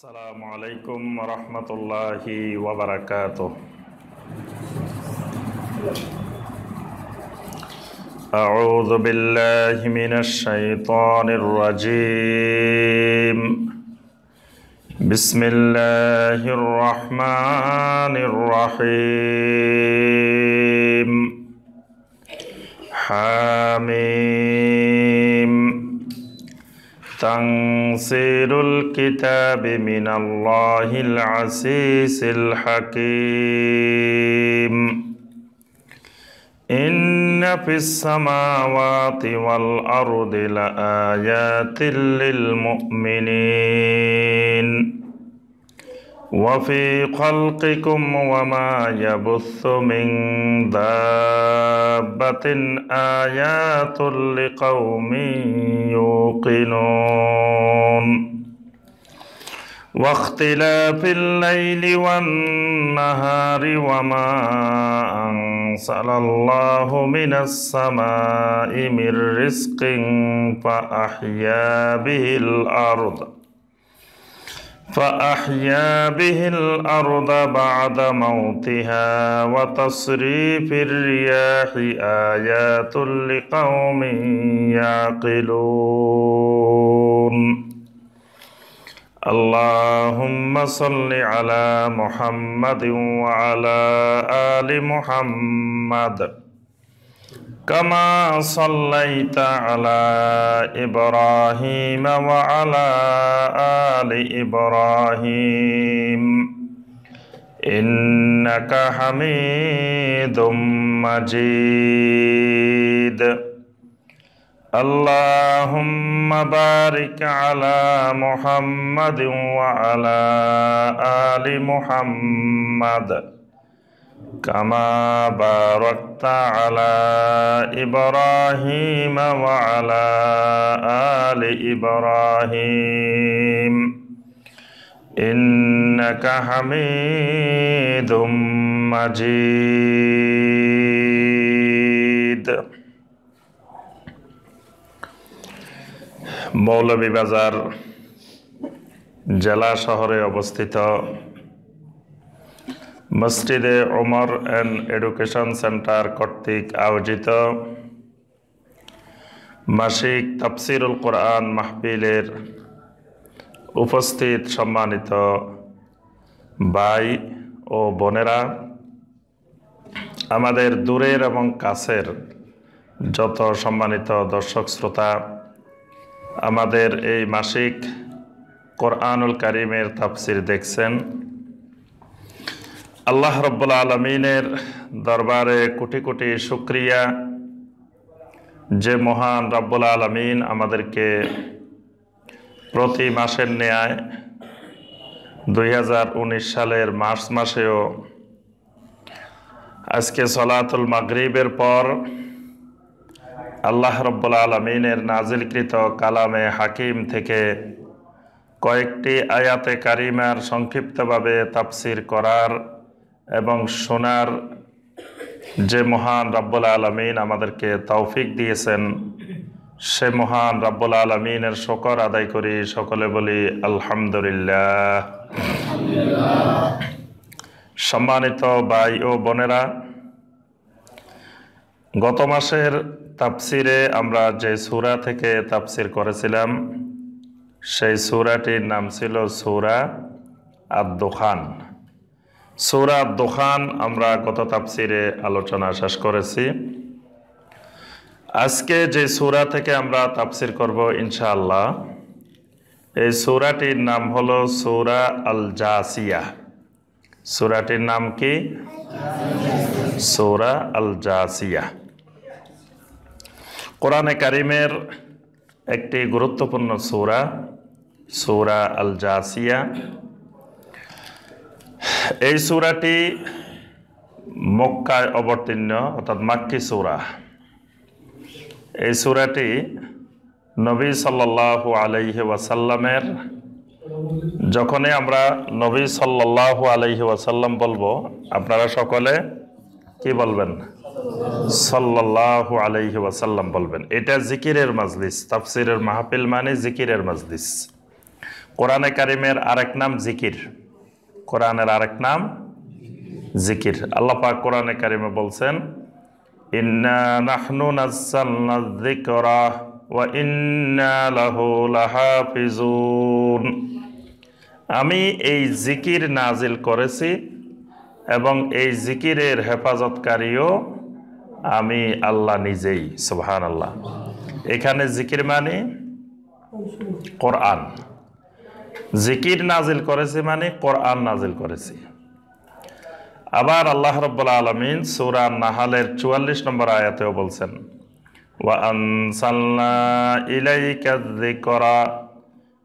আসসালামু আলাইকুম রহমতুল্লাহি ওয়া বারাকাতুহু। আউযু বিল্লাহি মিনাশ শাইতানির রাজীম। বিসমিল্লাহির রহমানির রহিম। হামিম। তানসিলুল কিতাবি মিনাল্লাহিল আসিসিল হাকীম। ইন্না ফিস সামাওয়াতি ওয়াল আরদি লাআয়াতিল লিল মুমিনিন ওয়া ফি খালকিকুম ওয়া মা ইয়াবুসসু মিন দাব্বাতিন আয়াতুল লিকাউমিন ইউকিনুন। ওয়াখতিলাফিল লাইলি ওয়ান নাহারি ওয়া মা আনসালাল্লাহু মিনাস সামাই মির রিজকিন فأحيا به الأرض بعد موتها وتصريف الرياح آيات لقوم يعقلون. اللهم صل على محمد وعلى آل محمد كما صليت على إبراهيم وعلى آل إبراهيم إنك حميد مجيد. اللهم بارك على محمد وعلى آل محمد كما باركت على إبراهيم وعلى آل إبراهيم إنك حميد مجيد. মৌলভীবাজার জেলা শহরে অবস্থিত মসজিদে ওমর অ্যান্ড এডুকেশন সেন্টার কর্তৃক আয়োজিত মাসিক তাফসিরুল কোরআন মাহফিলের উপস্থিত সম্মানিত ভাই ও বোনেরা, আমাদের দূরের এবং কাছের যত সম্মানিত দর্শক শ্রোতা, আমাদের এই মাসিক কোরআনুল কারীমের তাফসির দেখছেন, আল্লাহ রব্বুল আলমিনের দরবারে কোটি কোটি শুকরিয়া যে মহান রব্বুল আলমিন আমাদেরকে প্রতি মাসের ন্যায় 2019 সালের মার্চ মাসেও আজকে সলাতুল মাগরিবের পর আল্লাহ রব্বুল আলমিনের নাজিলকৃত কালামে হাকিম থেকে কয়েকটি আয়াতে কারিমার সংক্ষিপ্তভাবে তাফসির করার এবং শোনার যে মহান রব্বুল আলমিন আমাদেরকে তৌফিক দিয়েছেন, সে মহান রব্বুল আলমিনের শুকর আদায় করি, সকলে বলি আলহামদুলিল্লাহ। সম্মানিত ভাই ও বোনেরা, গত মাসের তাফসিরে আমরা যে সূরা থেকে তাফসির করেছিলাম সেই সূরাটির নাম ছিল সূরা আদ-দুখান। সূরা আদ-দুখান আমরা গত তাফসিরে আলোচনা শেষ করেছি। আজকে যে সূরা থেকে আমরা তাফসির করব ইনশাআল্লাহ, এই সূরাটির নাম হলো সূরা আল জাসিয়া। সূরাটির নাম কি? সূরা আল জাসিয়া। কোরআনে কারীমের একটি গুরুত্বপূর্ণ সূরা, সূরা আল জাসিয়া। এই সূরাটি মক্কায় অবতীর্ণ, অর্থাৎ মাক্কি সূরা। এই সূরাটি নবী সাল্লাল্লাহু আলাইহি ওয়াসাল্লামের, যখনই আমরা নবী সাল্লাল্লাহু আলাইহি ওয়াসাল্লাম বলবো, আপনারা সকলে কি বলবেন? সাল্লাল্লাহু আলাইহি ওয়াসাল্লাম বলবেন। এটা জিকিরের মাজলিস, তাফসিরের মাহফিল মানে জিকিরের মাজলিস। কোরআনে কারিমের আরেক নাম জিকির। কোরআনের আরেক নাম জিকির। আল্লাহ পাক কোরআনে কারিমে বলছেন, ইন্না নাহনু নাযালনা যিকরা ওয়া ইন্না লাহু লাহাফিজুন। আমি এই জিকির নাজিল করেছি এবং এই জিকিরের হেফাজতকারীও আমি আল্লাহ নিজেই। সুবহানাল্লাহ। এখানে জিকির মানে কোরআন। জিকির নাজিল করেছি মানে কোরআন নাজিল করেছি। আবার আল্লাহ রাব্বুল আলামিন সূরা নাহালের 44 নম্বর আয়াতেও বলছেন, ওয়া আনসালনা ইলাইকা যিকরা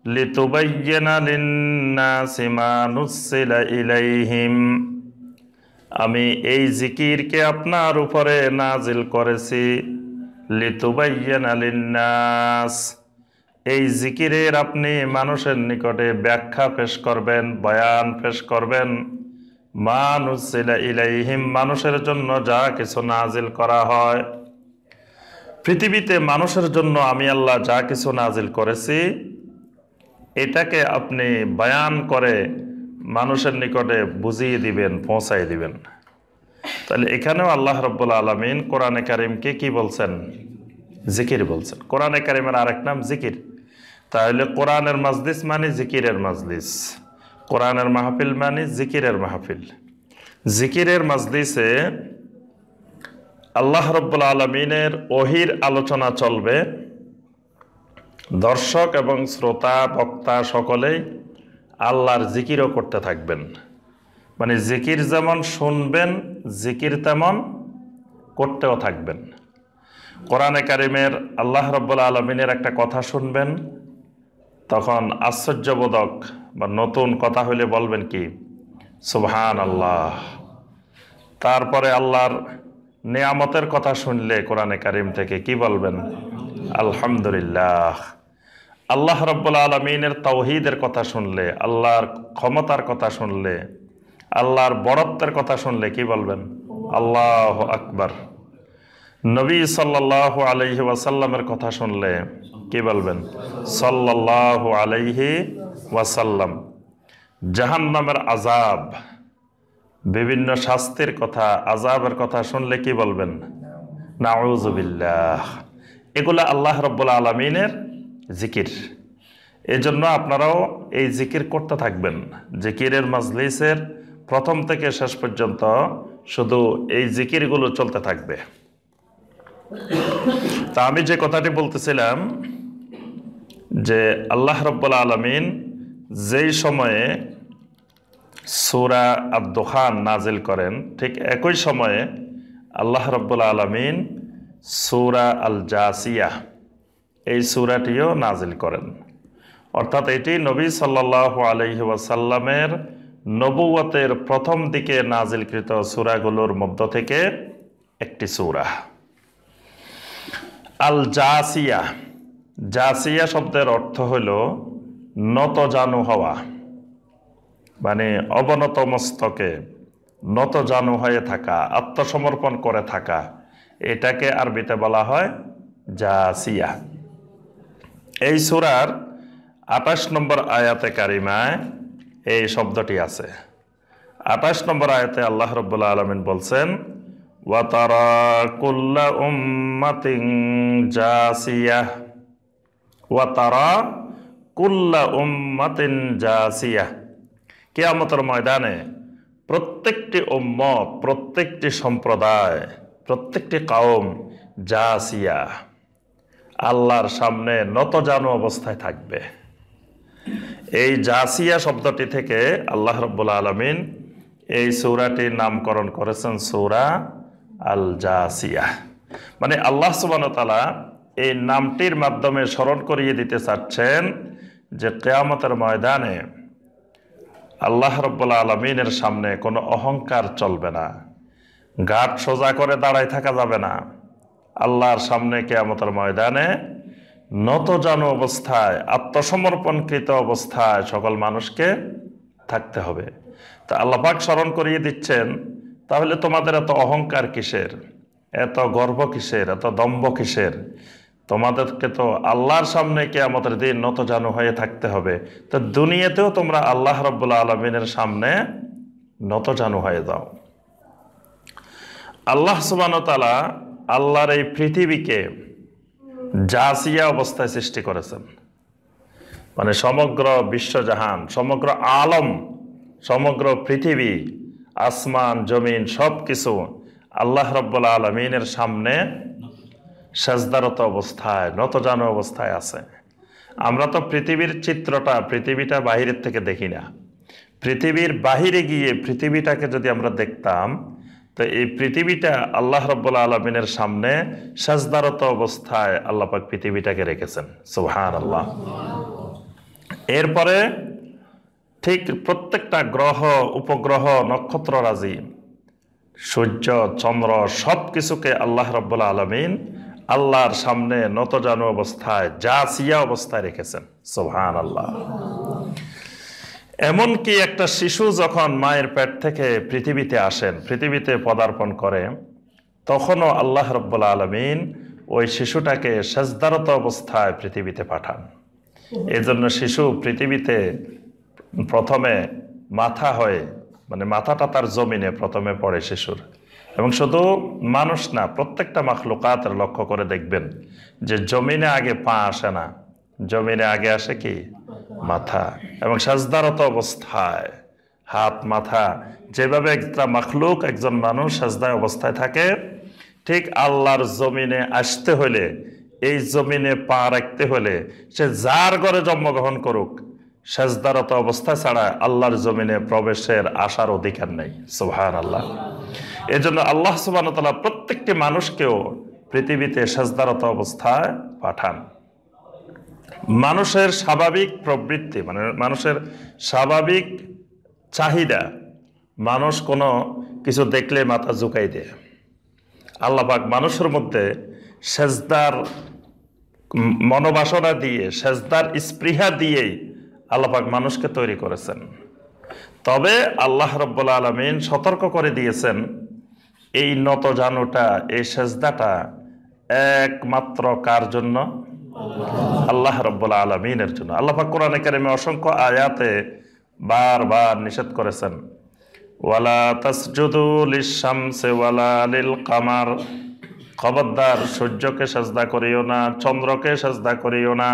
লিতুবায়্যিনা লিন-নাসি মা নুসিলা ইলাইহিম। আমি এই জিকিরকে আপনার উপরে নাজিল করেছি লিতুবায়্যিনা লিন-নাস। এই জিকিরের আপনি মানুষের নিকটে ব্যাখ্যা পেশ করবেন, বয়ান পেশ করবেন। মা নুসিলা ইলাইহিম, মানুষের জন্য যা কিছু নাজিল করা হয়। পৃথিবীতে মানুষের জন্য আমি আল্লাহ যা কিছু নাজিল করেছি এটাকে আপনি বয়ান করে মানুষের নিকটে বুঝিয়ে দিবেন, পৌঁছাই দিবেন। তাহলে এখানেও আল্লাহ রাব্বুল আলামিন কোরআনে কারিমকে কি বলছেন? জিকির বলছেন। কোরআনে কারিমের আরেক নাম জিকির। তাহলে কোরআনের মাজলিস মানে জিকিরের মাজলিস, কোরআনের মাহফিল মানে জিকিরের মাহফিল। জিকিরের মাজলিসে আল্লাহ রাব্বুল আলামিনের ওহির আলোচনা চলবে। দর্শক এবং শ্রোতা বক্তা সকলেই আল্লাহর জিকিরও করতে থাকবেন। মানে জিকির যেমন শুনবেন, জিকির তেমন করতেও থাকবেন। কোরআনে কারিমের আল্লাহ রাব্বুল আলামিনের একটা কথা শুনবেন, তখন আশ্চর্যবোধক বা নতুন কথা হইলে বলবেন কি? সুবহানাল্লাহ। তারপরে আল্লাহর নিয়ামতের কথা শুনলে কোরআনে কারিম থেকে কি বলবেন? আলহামদুলিল্লাহ। আল্লাহ রাব্বুল আলামিনের তাওহীদের কথা শুনলে, আল্লাহর ক্ষমতার কথা শুনলে, আল্লাহর বড়ত্বের কথা শুনলে কি বলবেন? আল্লাহু আকবার। নবী সাল্লাল্লাহু আলাইহি ওয়াসাল্লামের কথা শুনলে কি বলবেন? সাল্লাল্লাহু আলাইহি ওয়াসাল্লাম। জাহান্নামের আযাব, বিভিন্ন শাস্তির কথা, আযাবের কথা শুনলে কি বলবেন? নাউযুবিল্লাহ। এগুলা আল্লাহ রাব্বুল আলামিনের জিকির। এজন্য আপনারাও এই জিকির করতে থাকবেন। জিকিরের মাজলিসের প্রথম থেকে শেষ পর্যন্ত শুধু এই জিকিরগুলো চলতে থাকবে। তা আমি যে কথাটি বলতেছিলাম যে আল্লাহ রাব্বুল আলামিন যেই সময়ে সূরা আদ-দুখান নাজিল করেন, ঠিক একই সময়ে আল্লাহ রাব্বুল আলামিন সূরা আল জাসিয়া এই সূরাটিও নাজিল করেন। অর্থাৎ এটি নবী সাল্লাল্লাহু আলাইহি ওয়াসাল্লামের নবুয়তের প্রথম দিকে নাজিলকৃত সূরাগুলোর মধ্য থেকে একটি সূরা। আল জাসিয়া, জাসিয়া শব্দের অর্থ হইল নত জানু হওয়া, মানে অবনত মস্তকে নত জানু হয়ে থাকা, আত্মসমর্পণ করে থাকা। এটাকে আরবিতে বলা হয় জাসিয়া। এই সূরার 28 নম্বর আয়াতে কারিমায় এই শব্দটি আছে। 28 নম্বর আয়াতে আল্লাহ রাব্বুল আলামিন বলছেন, ওয়া তারা কুল্লা উম্মাতিন জাসিয়া, ওয়া তারা কুল্লা উম্মাতিন জাসিয়া। কিয়ামতের ময়দানে প্রত্যেকটি উম্মত, প্রত্যেকটি সম্প্রদায়, প্রত্যেকটি কওম জাসিয়া, আল্লাহর সামনে নতজানু অবস্থায় থাকবে। এই জাসিয়া শব্দটি থেকে আল্লাহ রাব্বুল আলামিন এই সূরাটির নামকরণ করেছেন সূরা আল জাসিয়া। মানে আল্লাহ সুবহানাহু ওয়া তাআলা এই নামটির মাধ্যমে স্মরণ করিয়ে দিতে চাচ্ছেন যে কিয়ামতের ময়দানে আল্লাহ রাব্বুল আলামিনের সামনে কোনো অহংকার চলবে না, ঘাট সোজা করে দাঁড়ায় থাকা যাবে না। আল্লাহর সামনে কিয়ামতের ময়দানে নতজানু অবস্থায়, আত্মসমর্পণকৃত অবস্থায় সকল মানুষকে থাকতে হবে। তা আল্লাহ পাক স্মরণ করিয়ে দিচ্ছেন, তাহলে তোমাদের এত অহংকার কিসের, এত গর্ব কিসের, এত দম্ভ কিসের? তোমাদেরকে তো আল্লাহর সামনে কিয়ামতের দিন নতজানু হয়ে থাকতে হবে, তো দুনিয়াতেও তোমরা আল্লাহ রাব্বুল আলামিনের সামনে নতজানু হয়ে যাও। আল্লাহ সুবহানাহু ওয়া তাআলা আল্লাহর এই পৃথিবীকে জাসিয়া অবস্থায় সৃষ্টি করেছেন, মানে সমগ্র বিশ্বজাহান, সমগ্র আলম, সমগ্র পৃথিবী, আসমান জমিন সবকিছু আল্লাহ রাব্বুল আলামিনের সামনে সাজদারত অবস্থায়, নতজানু অবস্থায় আছে। আমরা তো পৃথিবীর চিত্রটা, পৃথিবীটা বাহিরের থেকে দেখি না। পৃথিবীর বাহিরে গিয়ে পৃথিবীটাকে যদি আমরা দেখতাম, তো এই পৃথিবীটা আল্লাহ রাব্বুল আলামিনের সামনে সাজদারত অবস্থায় আল্লাহ পাক পৃথিবীটাকে রেখেছেন। সুবহানাল্লাহ। এরপরে ঠিক প্রত্যেকটা গ্রহ, উপগ্রহ, নক্ষত্ররাজি, সূর্য, চন্দ্র সবকিছুকে আল্লাহ রাব্বুল আলামিন আল্লাহর সামনে নতজানু অবস্থায়, জাসিয়া অবস্থায় রেখেছেন। সুবহানাল্লাহ। এমনকি একটা শিশু যখন মায়ের পেট থেকে পৃথিবীতে আসেন, পৃথিবীতে পদার্পণ করে, তখনও আল্লাহ রাব্বুল আলামিন ওই শিশুটাকে সাজদারত অবস্থায় পৃথিবীতে পাঠান। এজন্য শিশু পৃথিবীতে প্রথমে মাথা হয়ে, মানে মাথাটা তার জমিনে প্রথমে পড়ে শিশুর। এবং শুধু মানুষ না, প্রত্যেকটা মাখলুকাতের লক্ষ্য করে দেখবেন যে জমিনে আগে পা আসে না, জমিনে আগে আসে কি? মাথা। এবং সাজদারত অবস্থায় হাত, মাথা, যেভাবে একটা মাখলুক, একজন মানুষ সাজদায় অবস্থায় থাকে, ঠিক আল্লাহর জমিনে আসতে হলে, এই জমিনে পা রাখতে হলে, সে যার ঘরে জন্মগ্রহণ করুক, সাজদারত অবস্থা ছাড়া আল্লাহর জমিনে প্রবেশের আসার অধিকার নেই। সুবহানাল্লাহ। এজন্য আল্লাহ সুবহানাহু ওয়া তাআলা প্রত্যেকটি মানুষকেও পৃথিবীতে সাজদারত অবস্থায় পাঠান। মানুষের স্বাভাবিক প্রবৃত্তি, মানে মানুষের স্বাভাবিক চাহিদা, মানুষ কোনো কিছু দেখলে মাথা ঝুঁকাই দেয়। আল্লাহ পাক মানুষের মধ্যে সেজদার মনোবাসনা দিয়ে, সেজদার স্পৃহা দিয়েই আল্লাহ পাক মানুষকে তৈরি করেছেন। তবে আল্লাহ রাব্বুল আলামিন সতর্ক করে দিয়েছেন, এই নতজানুটা, এই সেজদাটা একমাত্র কার জন্য? আল্লাহ রাব্বুল আলামিনের জন্য। আল্লাহ পাক কোরআনে কারিমে অসংখ্য আয়াতে বারবার নিষেধ করেছেন, ওয়ালা তাসজুদু লিশ-শামসি ওয়ালা লিল কামার, খবরদার সূর্যকে সাজদা করিও না, চন্দ্রকে সাজদা করিও না।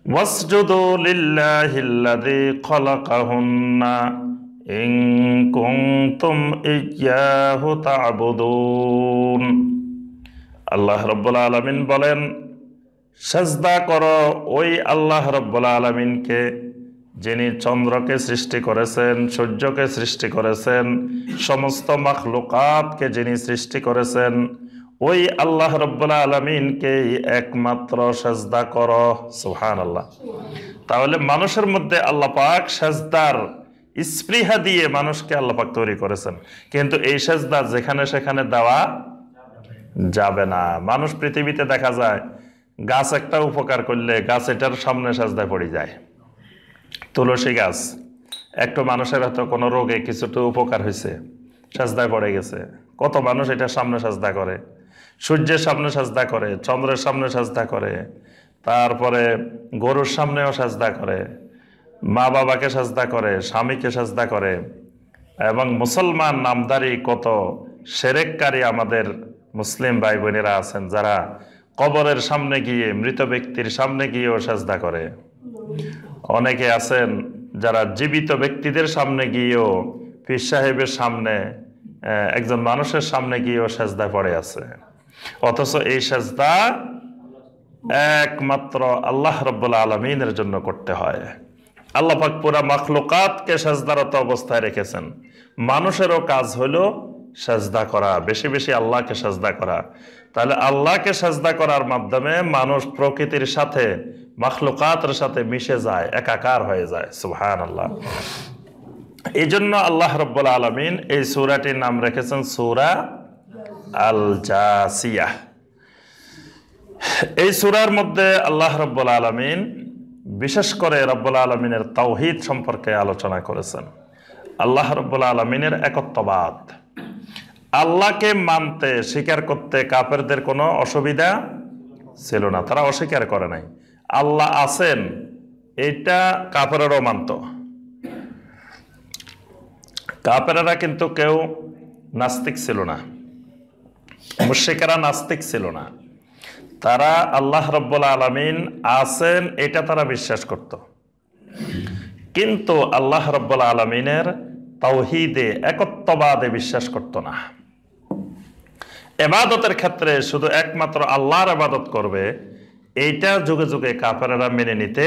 ওয়াসজুদু লিল্লাহিল্লাযী খালাকাহুন্না ইন কুনতুম ইয়্যাহু তা'বুদুন। আল্লাহ রাব্বুল আলামিন বলেন, সাজদা করো ওই আল্লাহ রাব্বুল আলামিনকে, যিনি চন্দ্রকে সৃষ্টি করেছেন, সূর্যকে সৃষ্টি করেছেন, সমস্ত মাখলুকাতকে যিনি সৃষ্টি করেছেন, ওই আল্লাহ রাব্বুল আলামিনকে একমাত্র সাজদা করো। সুবহানাল্লাহ। তাহলে মানুষের মধ্যে আল্লাহ পাক সাজদার স্পৃহা দিয়ে মানুষকে আল্লাহ পাক তৈরি করেছেন, কিন্তু এই সাজদা যেখানে সেখানে দেওয়া যাবে না। মানুষ পৃথিবীতে দেখা যায় গাছ একটা উপকার করলে গাছ এটার সামনে সাজদায় পড়ে যায়। তুলসী গাছ একটু মানুষের হয়তো কোনো রোগে কিছুটা উপকার হয়েছে, সাজদায় পড়ে গেছে, কত মানুষ এটার সামনে সাজদা করে। সূর্যের সামনে সাজদা করে, চন্দ্রের সামনে সাজদা করে, তারপরে গরুর সামনেও সাজদা করে, মা বাবাকে সাজদা করে, স্বামীকে সাজদা করে। এবং মুসলমান নামধারী কত শিরককারী আমাদের মুসলিম ভাই বোনেরা আছেন, যারা কবরের সামনে গিয়ে, মৃত ব্যক্তির সামনে গিয়েও সাজদা করে। অনেকে আছেন যারা জীবিত ব্যক্তিদের সামনে গিয়েও, পীর সাহেবের সামনে, একজন মানুষের সামনে গিয়েও সাজদা পড়ে আছে। অথচ এই সাজদা একমাত্র আল্লাহ রাব্বুল আলামিনের জন্য করতে হয়। আল্লাহ পাক পুরা মাখলুকাতকে সাজদারত অবস্থায় রেখেছেন। মানুষেরও কাজ হলো সাজদা করা, বেশি বেশি আল্লাহকে সাজদা করা। তাহলে আল্লাহকে সাজদা করার মাধ্যমে মানুষ প্রকৃতির সাথে, মাখলুকাতের সাথে মিশে যায়, একাকার হয়ে যায়। সুবহানাল্লাহ। এই জন্য আল্লাহ রাব্বুল আলামিন এই সূরাটির নাম রেখেছেন সূরা আল জাসিয়া। এই সূরার মধ্যে আল্লাহ রাব্বুল আলামিন বিশেষ করে রাব্বুল আলামিনের তাওহীদ সম্পর্কে আলোচনা করেছেন। আল্লাহ রাব্বুল আলামিনের একত্ববাদ, আল্লাহকে মানতে, স্বীকার করতে কাফেরদের কোনো অসুবিধা ছিল না, তারা অস্বীকার করে নাই। আল্লাহ আছেন এটা কাফেররাও মানত। কাফেররা কিন্তু কেউ নাস্তিক ছিল না, মুশরিকেরা নাস্তিক ছিল না। তারা আল্লাহ রাব্বুল আলামিন আছেন এটা তারা বিশ্বাস করত, কিন্তু আল্লাহ রাব্বুল আলামিনের তাওহীদে, একত্ববাদে বিশ্বাস করত না। ইবাদতের ক্ষেত্রে শুধু একমাত্র আল্লাহর ইবাদত করবে, এইটা যুগে যুগে কাফেররা মেনে নিতে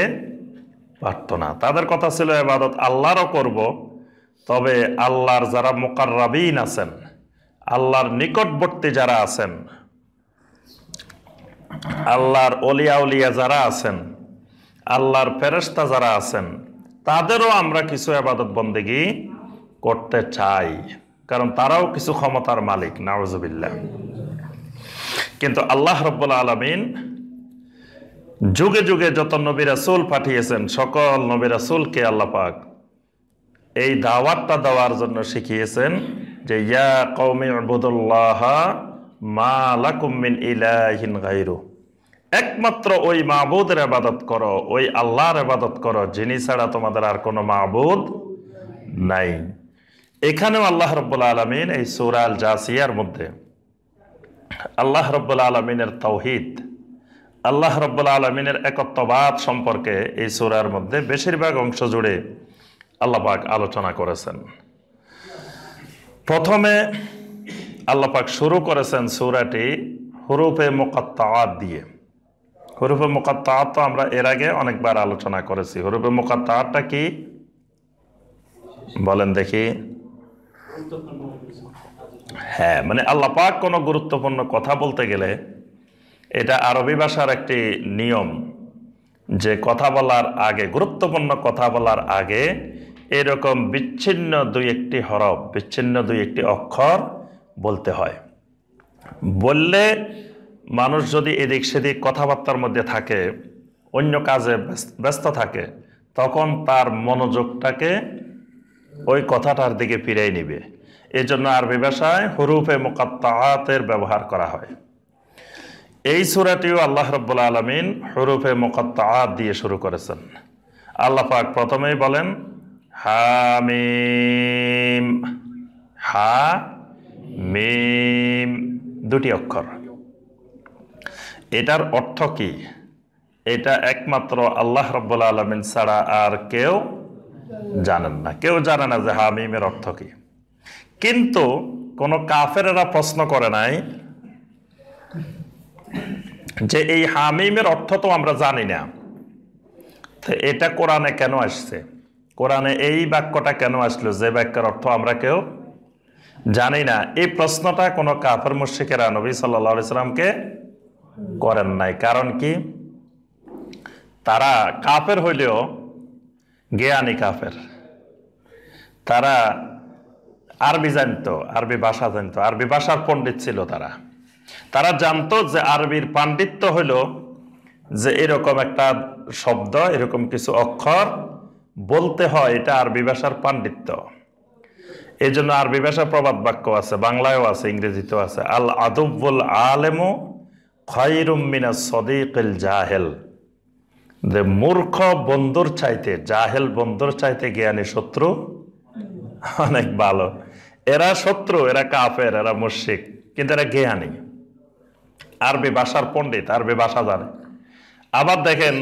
পারত না। তাদের কথা ছিল ইবাদত আল্লাহরও করব, তবে আল্লাহর যারা মুকাররাবিন আছেন, আল্লাহর নিকটবর্তী যারা আছেন, আল্লাহর ওলিয়া উলিয়া যারা আছেন, আল্লাহর ফেরেশতা যারা আছেন, তাদেরও আমরা কিছু ইবাদত বন্দেগী করতে চাই, কারণ তারাও কিছু ক্ষমতার মালিক, নাউজুবিল্লাহ। কিন্তু আল্লাহ রাব্বুল আলামিন যুগে যুগে যত নবী রাসূল পাঠিয়েছেন, সকল নবী রাসূলকে আল্লাহ পাক এই দাওয়াতটা দেওয়ার জন্য শিখিয়েছেন যে ইয়া কওমি ইবুদুল্লাহা মা লাকুম মিন ইলাহিন গায়রু, একমাত্র ওই মাবুদের ইবাদত করো, ওই আল্লাহর ইবাদত করো, যিনি ছাড়া তোমাদের আর কোনো মাবুদ নাই। এখানেও আল্লাহ রাব্বুল আলামিন এই সূরা আল জাসিয়ার মধ্যে আল্লাহ রাব্বুল আলামিনের তাওহীদ, আল্লাহ রাব্বুল আলামিনের একত্ববাদ সম্পর্কে এই সূরার মধ্যে বেশিরভাগ অংশ জুড়ে আল্লাহ পাক আলোচনা করেছেন। প্রথমে আল্লাহ পাক শুরু করেছেন সূরাটি হুরুফে মুকাত্তাআত দিয়ে। হুরুফে মুকাত্তাআত তো আমরা এর আগে অনেকবার আলোচনা করেছি। হুরুফে মুকাত্তাআতটা কি বলেন দেখি? হ্যাঁ, মানে আল্লাহ পাক কোনো গুরুত্বপূর্ণ কথা বলতে গেলে, এটা আরবি ভাষার একটি নিয়ম যে কথা বলার আগে, গুরুত্বপূর্ণ কথা বলার আগে এরকম বিচ্ছিন্ন দুই একটি হরফ, বিচ্ছিন্ন দুই একটি অক্ষর বলতে হয়। বললে মানুষ যদি এদিক সেদিক কথাবার্তার মধ্যে থাকে, অন্য কাজে ব্যস্ত থাকে, তখন তার মনোযোগটাকে ওই কথাটার দিকে ফিরিয়ে নিবে। এই জন্য আরবি ভাষায় হুরুফে মুকাত্তাআতের ব্যবহার করা হয়। এই সূরাটিও আল্লাহ রাব্বুল আলামিন হুরুফে মুকাত্তাআত দিয়ে শুরু করেছেন। আল্লাহ পাক প্রথমেই বলেন হামিম, হা মিম, দুটি অক্ষর। এটার অর্থ কি? এটা একমাত্র আল্লাহ রাব্বুল আলামিন ছাড়া আর কেউ জানেন না। কেউ জানে না যে হামিমের অর্থ কি। কিন্তু কোন কাফেরেরা প্রশ্ন করে নাই যে এই হামিমের অর্থ তো আমরা জানি না, তো এটা কোরআনে কেন আসছে? কোরআনে এই বাক্যটা কেন আসলো যে বাক্যের অর্থ আমরা কেউ জানি না? এই প্রশ্নটা কোনো কাফের মুশরিকেরা নবী সাল্লাল্লাহু আলাইহি সাল্লামকে করেন নাই। কারণ কি? তারা কাফের হইলেও জ্ঞানী কাফের। তারা আরবি জানতো, আরবি ভাষা জানতো, আরবি ভাষার পণ্ডিত ছিল। তারা জানতো যে আরবির পাণ্ডিত্য হইল যে এরকম একটা শব্দ, এরকম কিছু অক্ষর বলতে হয়, এটা আরবি ভাষার পাণ্ডিত্য। এই জন্য আরবি ভাষা প্রবাদ বাক্য আছে, বাংলায়ও আছে, ইংরেজিতেও আছে। আল আদুবুল আলেমু খায়রুম মিনাস সদিকিল জাহেল, যে মূর্খ বন্ধুর চাইতে, জাহেল বন্ধুর চাইতে জ্ঞানী শত্রু অনেক ভালো। এরা শত্রু, এরা কাফের, এরা মুশরিক, কিন্তু এরা জ্ঞানী, আরবি ভাষার পণ্ডিত, আরবি ভাষা জানে। আবার দেখেন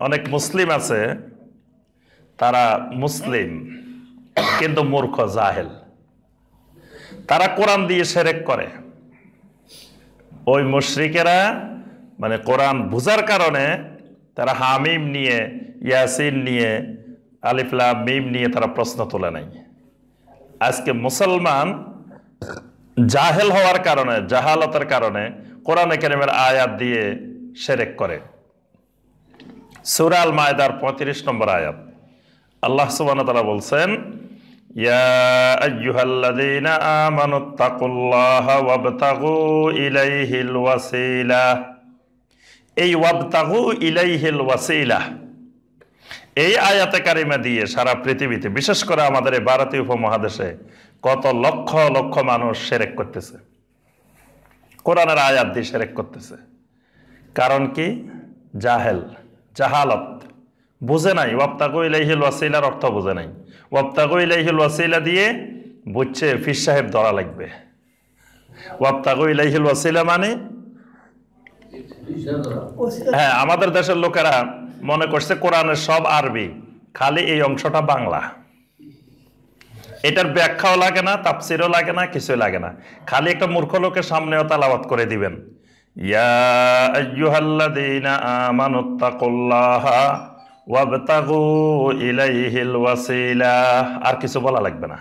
অনেক মুসলিম আছে, তারা মুসলিম কিন্তু মূর্খ, জাহেল। তারা কোরআন দিয়ে শিরক করে। ওই মুশরিকেরা মানে কোরআন বুঝার কারণে তারা হামিম নিয়ে, ইয়াসিন নিয়ে, আলিফ লাম মিম নিয়ে তারা প্রশ্ন তোলে নাই। আজকে মুসলমান জাহেল হওয়ার কারণে, জাহালতের কারণে কোরআনে কারীমের আয়াত দিয়ে শিরক করে। সূরা আল মায়েদার 35 নম্বর আয়াত আল্লাহ সুবহানাহু ওয়া তাআলা বলছেন, ইয়া আইয়ুহাল্লাযীনা আমানুত্তাকুল্লাহা ওয়াবতাগু ইলাইহিল ওয়াসিলা। এই ওয়াবতাগু ইলাইহিল ওয়াসিলা, এই আয়াতে কারিমা দিয়ে সারা পৃথিবীতে, বিশেষ করে আমাদের এই ভারতীয় উপমহাদেশে কত লক্ষ লক্ষ মানুষ শিরক করতেছে, কোরআনের আয়াত দিয়ে শিরক করতেছে। কারণ কি? জাহালত, বুঝে নাই। ওয়াবতাগু ইলাইহিল ওয়াসিলার অর্থ বুঝে নাই। ওয়াবতাগু ইলাইহিল ওয়াসিলা দিয়ে বুঝছে পীর সাহেব ধরা লাগবে। ওয়াবতাগু ইলাইহিল ওয়াসিলা মানে হ্যাঁ, আমাদের দেশের লোকেরা মনে করছে কোরআনের সব আরবি, খালি এই অংশটা বাংলা। এটার ব্যাখ্যাও লাগে না, তাফসিরও লাগে না, কিছুই লাগে না। খালি একটা মূর্খ লোকের সামনেও তেলাওয়াত করে দিবেন, ইয়া আইয়ুহাল্লাযীনা আমানুত্তাকুল্লাহা ওয়াবতাগু ইলাইহিল ওয়াসিলা, আর কিছু বলা লাগবে না।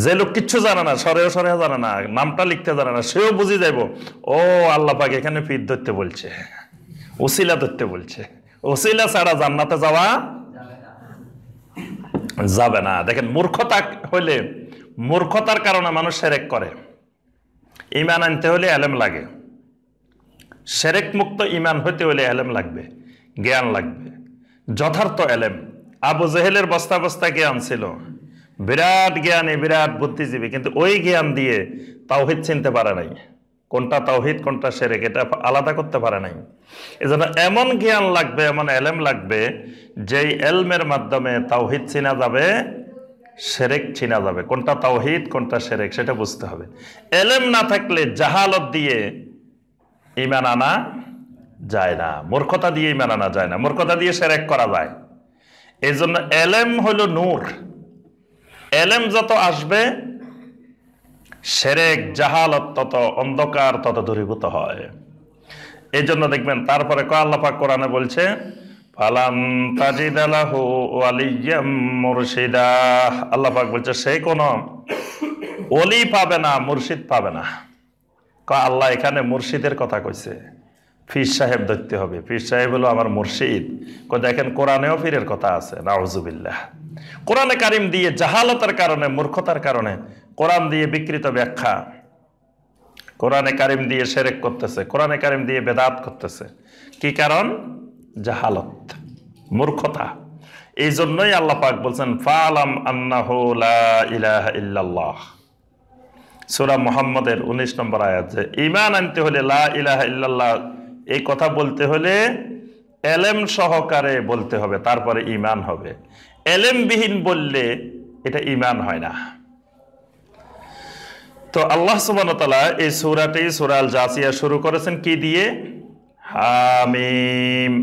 যে লোক কিচ্ছু জানে না, সরেও জানে না, নামটা লিখতে জানে না, সেও বুঝে যাইব ও আল্লাহ পাক এখানে পীর ধরতে বলছে, ওসিলা ধরতে বলছে। ওসিলা ছাড়া জান্নাতে যাওয়া যাবে না। দেখেন, মূর্খতা হইলে, মূর্খতার কারণে মানুষ শিরক করে। ঈমান আনতে হলে ইলম লাগে, শিরক মুক্ত ঈমান হইতে হলে ইলম লাগবে, জ্ঞান লাগবে, যথার্থ ইলম। আবু জেহেলের বস্তা বস্তা জ্ঞান ছিল, বিরাট জ্ঞানী, বিরাট বুদ্ধিজীবী, কিন্তু ওই জ্ঞান দিয়ে তাওহীদ চিনতে পারে নাই। কোনটা তাওহীদ কোনটা শিরক এটা আলাদা করতে পারে নাই। এজন্য এমন জ্ঞান লাগবে, এমন ইলম লাগবে, যেই ইলমের মাধ্যমে তাওহীদ চিনা যাবে, শিরক চিনা যাবে। কোনটা তাওহীদ কোনটা শিরক সেটা বুঝতে হবে। ইলম না থাকলে জাহালত দিয়ে ঈমান আনা যায় না, মূর্খতা দিয়ে ঈমান আনা যায় না, মূর্খতা দিয়ে শিরক করা যায়। এজন্য ইলম হলো নূর। ইলম যত আসবে, শিরক জাহালত তত অন্ধকার তত দূরীভূত হয়। এই জন্য দেখবেন তারপরে আল্লাহ পাক কোরআনে বলছে, ফালাম তাজিদ লাহু ওয়ালিয়্যাম মুরশিদা। আল্লাহ পাক বলছে সে কোনো ওলি পাবে না, মুর্শিদ পাবে না। আল্লাহ এখানে মুর্শিদের কথা কইছে, পীর সাহেব ধরতে হবে। পীর সাহেব হলো আমার মুর্শিদ। দেখেন কোরআনেও পীরের কথা আছে, নাউজুবিল্লাহ। কোরআনে কারিম দিয়ে জাহালতের কারণে, মূর্খতার কারণে কোরআন দিয়ে বিকৃত ব্যাখ্যা, কোরআনে কারিম দিয়ে শিরক করতেছে, কোরআনে কারিম দিয়ে বেদাত করতেছে। কি কারণ? জাহালত, মূর্খতা। এই জন্যই আল্লাহ পাক বলছেন, ফালাম আন্নাহু লা ইলাহা ইল্লাল্লাহ। সূরা মুহাম্মদের 19 নম্বর আয়াত, যে ঈমান আনতে হলে, লা ইলাহা ইল্লাল্লাহ এই কথা বলতে হলে ইলম সহকারে বলতে হবে, তারপরে ঈমান হবে। ইলমবিহীন বললে এটা ঈমান হয় না। তো আল্লাহ সুবহানাহু ওয়া তাআলা এই সূরাটি, সূরা আল জাসিয়া শুরু করেছেন কি দিয়ে? হামিম।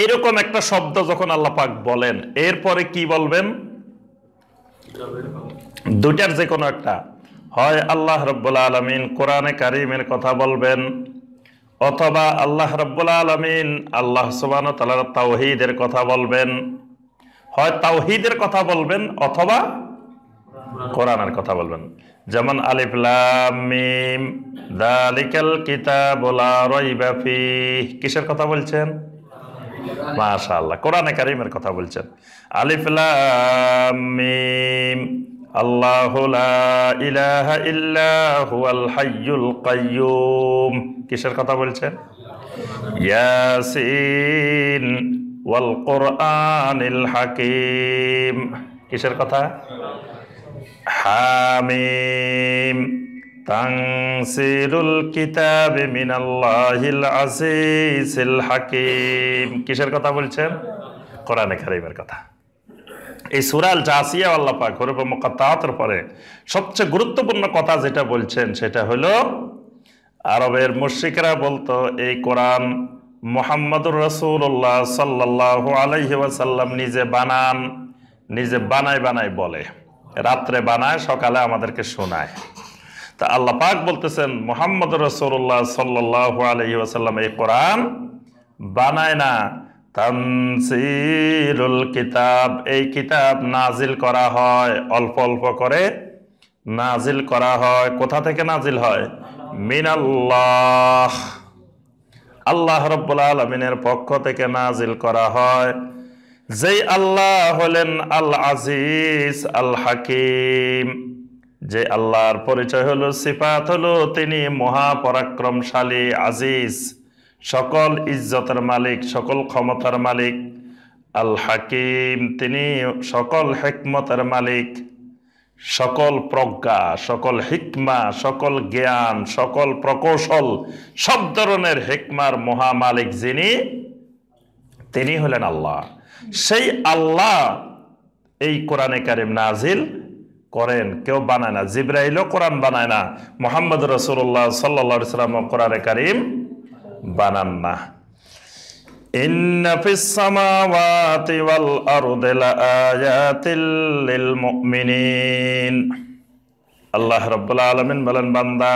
এরকম একটা শব্দ যখন আল্লাহ পাক বলেন, এরপরে কি বলবেন? দুটার যে কোনো একটা, হয় আল্লাহ রাব্বুল আলামিন কোরআনে কারীমের কথা বলবেন, অথবা আল্লাহ রাব্বুল আলামিন আল্লাহ সুবহানাহু ওয়া তাআলার তাওহীদের কথা বলবেন। হয় তাওহীদের কথা বলবেন অথবা কোরআনের কথা বলবেন। যেমন আলিফ লাম মিম যালিকাল কিতাবু লা রাইবা ফীহ, কিসের কথা বলছেন? মাশাআল্লাহ, কোরআনে কারীমের কথা বলছেন। আলিফ লাম মিম আল্লাহু লা ইলাহা ইল্লা হুয়াল হাইয়ুল কাইয়্যুম, কিসের কথা বলছেন? ইয়াসিন ওয়াল কুরআনিল হাকীম, কিসের কথা? হামিম তানসিলুল কিতাবি মিনাল্লাহিল আজিজিল হাকীম, কিসের কথা বলছেন? কোরআনে কারীমের কথা। এই সূরা আল জাসিয়া আল্লাহ পাক হুরুফে মুকাত্তাআতের পরে সবচেয়ে গুরুত্বপূর্ণ কথা যেটা বলছেন সেটা হলো, আরবের মুশরিকরা বলতো এই কোরআন মুহাম্মদুর রাসূলুল্লাহ সাল্লাল্লাহু আলাইহি ওয়াসাল্লাম নিজে বানান, নিজে বানায় বলে, রাত্রে বানায় সকালে আমাদেরকে শোনায়। তা আল্লাহ পাক বলতেছেন মুহাম্মদুর রাসূলুল্লাহ সাল্লাল্লাহু আলাইহি ওয়াসাল্লাম এই কোরআন বানায় না, তানসিলুল কিতাব এই কিতাব নাজিল করা হয়, অল্প অল্প করে নাজিল করা হয়। কোথা থেকে নাজিল হয়? মিনাল্লাহ, আল্লাহ রাব্বুল আলামিনের পক্ষ থেকে নাজিল করা হয়। যেই আল্লাহ হলেন আল আজিজ আল হাকিম, যে আল্লাহর পরিচয় হলো, সিফাত হলো তিনি মহাপরাক্রমশালী, আজিজ, সকল ইজ্জতের মালিক, সকল ক্ষমতার মালিক। আল হাকিম তিনি সকল হিকমতের মালিক, সকল প্রজ্ঞা, সকল হিকমা, সকল জ্ঞান, সকল প্রকৌশল, সব ধরনের হিকমার মহামালিক যিনি, তিনি হলেন আল্লাহ। সেই আল্লাহ এই কোরআনে কারিম নাজিল করেন, কেউ বানায় না। জিবরাইলও কোরআন বানায় না, মুহাম্মদ রাসূলুল্লাহ সাল্লাল্লাহু আলাইহি ওয়াসাল্লাম কোরআনে কারিম বানান না। ইন্না ফিস সামাওয়াতি ওয়াল আরদি লাআয়াতিল লিল মুমিনিন। আল্লাহ রাব্বুল আলামিন বলেন, বান্দা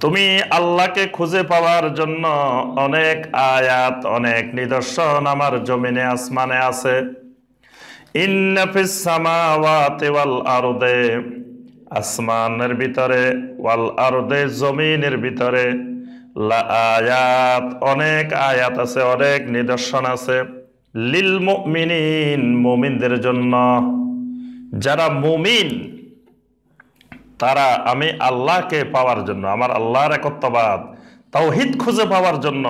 তুমি আল্লাহকে খুঁজে পাওয়ার জন্য অনেক আয়াত, অনেক নিদর্শন আমার জমিনে আসমানে আছে। ইন্না ফিস সামাওয়াতি ওয়াল আরদি, আসমানের ভিতরে, ওয়াল আরদি জমিনের ভিতরে, লাআয়াত অনেক আয়াত আছে, অনেক নিদর্শন আছে, লিল মুমিনিন মুমিনদের জন্য। যারা মুমিন তারা আমি আল্লাহকে পাওয়ার জন্য, আমার আল্লাহর একত্ববাদ তাওহীদ খুঁজে পাওয়ার জন্য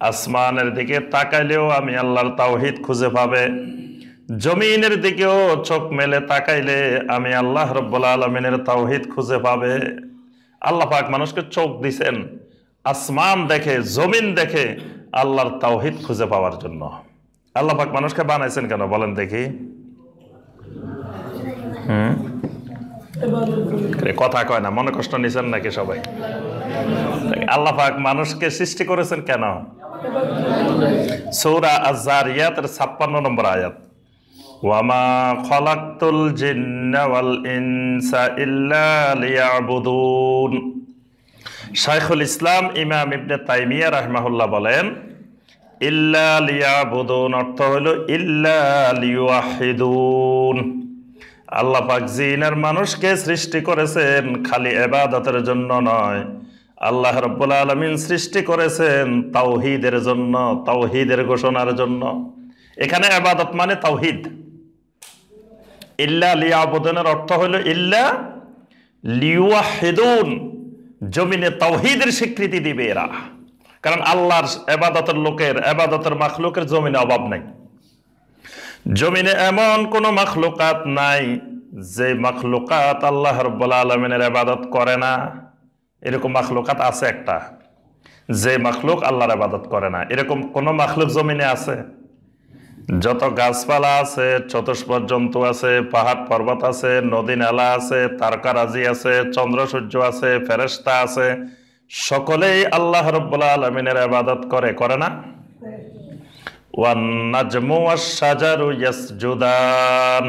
আসমানের দিকে তাকাইলেও আমি আল্লাহর তাওহীদ খুঁজে পাবে, জমিনের দিকেও চোখ মেলে তাকাইলে আমি আল্লাহ রাব্বুল আলামিনের তাওহীদ খুঁজে পাবে। আল্লাহ পাক মানুষকে চোখ দিছেন আসমান দেখে, জমিন দেখে আল্লাহর তাওহীদ খুঁজে পাওয়ার জন্য। আল্লাহ পাক মানুষকে বানাইছেন কেন বলেন দেখি? কথা কয় না, মনে কষ্ট নিছেন নাকি সবাই? আল্লাহ পাক মানুষকে সৃষ্টি করেছেন কেন? সূরা আয-যারিয়াতের 56 নম্বর আয়াত, ওয়ামা খালাকতুল জিন্না ওয়াল ইনসা ইল্লা লিয়াবুদুন। শাইখুল ইসলাম ইমাম ইবনে তাইমিয়া রাহিমাহুল্লাহ বলেন, ইল্লা লিয়াবুদুন অর্থ হলো ইল্লা লিওয়াহিদুন। আল্লাহ পাক জিনের মানুষকে সৃষ্টি করেছেন খালি ইবাদতের জন্য নয়, আল্লাহ রাব্বুল আলামিন সৃষ্টি করেছেন তাওহীদের জন্য, তাওহীদের ঘোষণার জন্য। এখানে ইবাদত মানে তাওহীদ। ইল্লা লিয়াবুদুনের অর্থ হলো ইল্লা লিওয়াহিদুন, জমিনে তাওহীদের স্বীকৃতি দিবে এরা। কারণ আল্লাহর ইবাদতের লোকের, ইবাদতের মাখলুকের জমিনে অভাব নাই। জমিনে এমন কোন মাখলুকাত নাই যে মাখলুকাত আল্লাহ রাব্বুল আলামিনের ইবাদত করে না। এরকম মাখলুকাত আছে একটা, যে মাখলুক আল্লাহর ইবাদত করে না, এরকম কোন মাখলুক জমিনে আছে? যত গাছপালা আছে, চতুষ্পদ জন্তু আছে, পাহাড় পর্বত আছে, নদী নালা আছে, তারকারাজি আছে, চন্দ্র সূর্য আছে, ফেরেশতা আছে, সকলেই আল্লাহ রাব্বুল আলামিনের ইবাদত করে, করে না? ওয়ান নাজমু ওয়াশ শাজারু ইয়াসজুদান,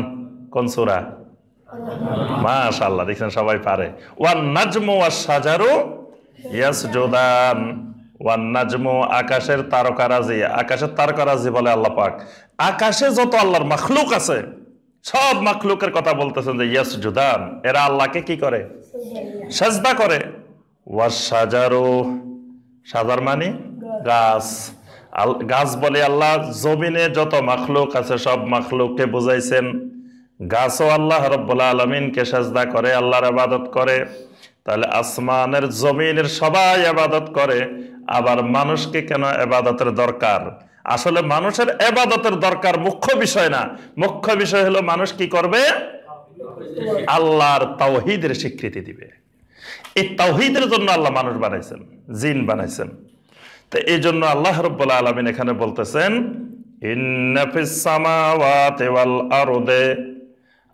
কোন সূরা? মাশাআল্লাহ, দেখছেন সবাই পারে। ওয়ান নাজমু ওয়াশ শাজারু ইয়াসজুদান, ওয়ান নাজমু আকাশের তারকারাজি, আকাশের তারকারাজি বলে আল্লাহ পাক। আকাশে যত আল্লাহর মাখলুক আছে সব মাখলুকের কথা বলতেছেন যে ইয়াসজুদান, এরা আল্লাহকে কি করে? সাজদা করে। ওয়াশ শাজারু, শাজার মানে গাছ, গাছ বলে আল্লাহ জমিনে যত মাখলুক আছে সব মাখলুককে বুঝাইছেন। গাছও আল্লাহ রাব্বুল আলামিনকে সাজদা করে, আল্লাহর ইবাদত করে। তাহলে আসমানের জমিনের সবাই ইবাদত করে, আবার মানুষকে কেন ইবাদতের দরকার? আসলে মানুষের ইবাদতের দরকার মুখ্য বিষয় না, মুখ্য বিষয় হলো মানুষ কি করবে? আল্লাহর তাওহীদের স্বীকৃতি দিবে। এই তাওহীদের জন্য আল্লাহ মানুষ বানাইছেন, জিন বানাইছেন। তো এই জন্য আল্লাহ রাব্বুল আলামিন এখানে বলতেছেন, ইন্না ফিস সামাওয়াতি ওয়াল আরদি,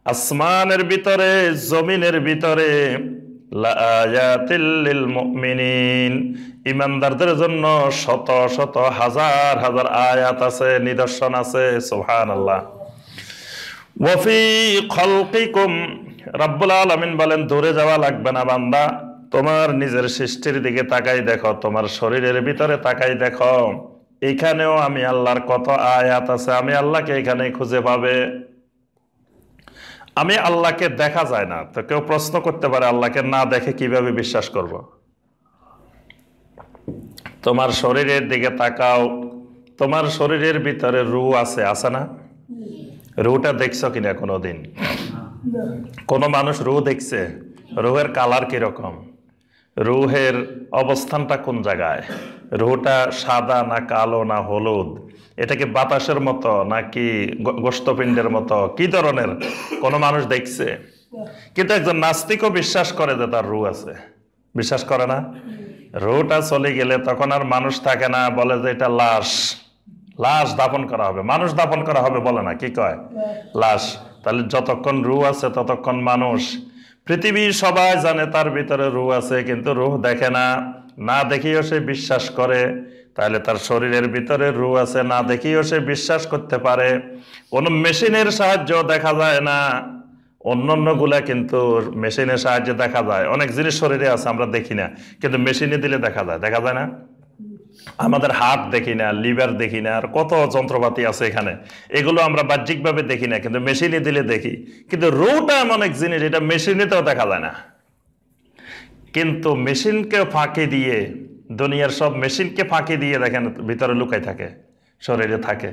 আসমানের ভিতরে জমিনের ভিতরে, লাআয়াতিল লিল মুমিনিন, ঈমানদারদের জন্য শত শত হাজার হাজার আয়াত আছে, নিদর্শন আছে। সুবহানাল্লাহ। ওয়া ফি খালকিকুম, রাব্বুল আলামিন বলেন দূরে যাওয়া লাগবে না বান্দা, তোমার নিজের সৃষ্টির দিকে তাকাই দেখো, তোমার শরীরের ভিতরে তাকাই দেখো, এখানেও আমি আল্লাহর কত আয়াত আছে, আমি আল্লাহকে এখানেই খুঁজে পাবে। আমি আল্লাহকে দেখা যায় না, তো কেউ প্রশ্ন করতে পারে আল্লাহকে না দেখে কিভাবে বিশ্বাস করব? তোমার শরীরের দিকে তাকাও, তোমার শরীরের ভিতরে রূহ আছে, আছে না? রূহটা দেখছো কিনা কোনোদিন? কোন মানুষ রূহ দেখছে? রূহের কালার কিরকম? রূহের অবস্থানটা কোন জায়গায়? রূহটা সাদা না কালো না হলুদ? এটা কি বাতাসের মতো নাকি গোশতপিণ্ডের মতো, কি ধরনের কোনো মানুষ দেখছে? কিন্তু একজন নাস্তিকও বিশ্বাস করে যে তার রূহ আছে, বিশ্বাস করে না? রূহটা চলে গেলে তখন আর মানুষ থাকে না, বলে যে এটা লাশ, লাশ দাফন করা হবে, মানুষ দাফন করা হবে বলে না, কি কয়? লাশ। তাহলে যতক্ষণ রূহ আছে ততক্ষণ মানুষ। পৃথিবীর সবাই জানে তার ভিতরে রূহ আছে, কিন্তু রূহ দেখে না, না দেখিও সে বিশ্বাস করে। তাহলে তার শরীরের ভিতরে রূহ আছে, না দেখিও সে বিশ্বাস করতে পারে। কোনো মেশিনের সাহায্য দেখা যায় না, অন্যান্য গুলা কিন্তু মেশিনের সাহায্যে দেখা যায়। অনেক জিনিস শরীরে আছে আমরা দেখি না, কিন্তু মেশিনে দিলে দেখা যায়, দেখা যায় না? আমাদের হাত দেখি না, লিভার দেখি না, আর কত যন্ত্রপাতি আছে এখানে, এগুলো আমরা বাহ্যিকভাবে দেখি না, কিন্তু মেশিনে দিলে দেখি। কিন্তু রূহটা এমন এক জিনিস, এটা মেশিনেতেও দেখা যায় না। কিন্তু মেশিনকে ফাঁকি দিয়ে, দুনিয়ার সব মেশিনকে ফাঁকি দিয়ে দেখেন ভিতরে লুকাই থাকে, শরীরে থাকে।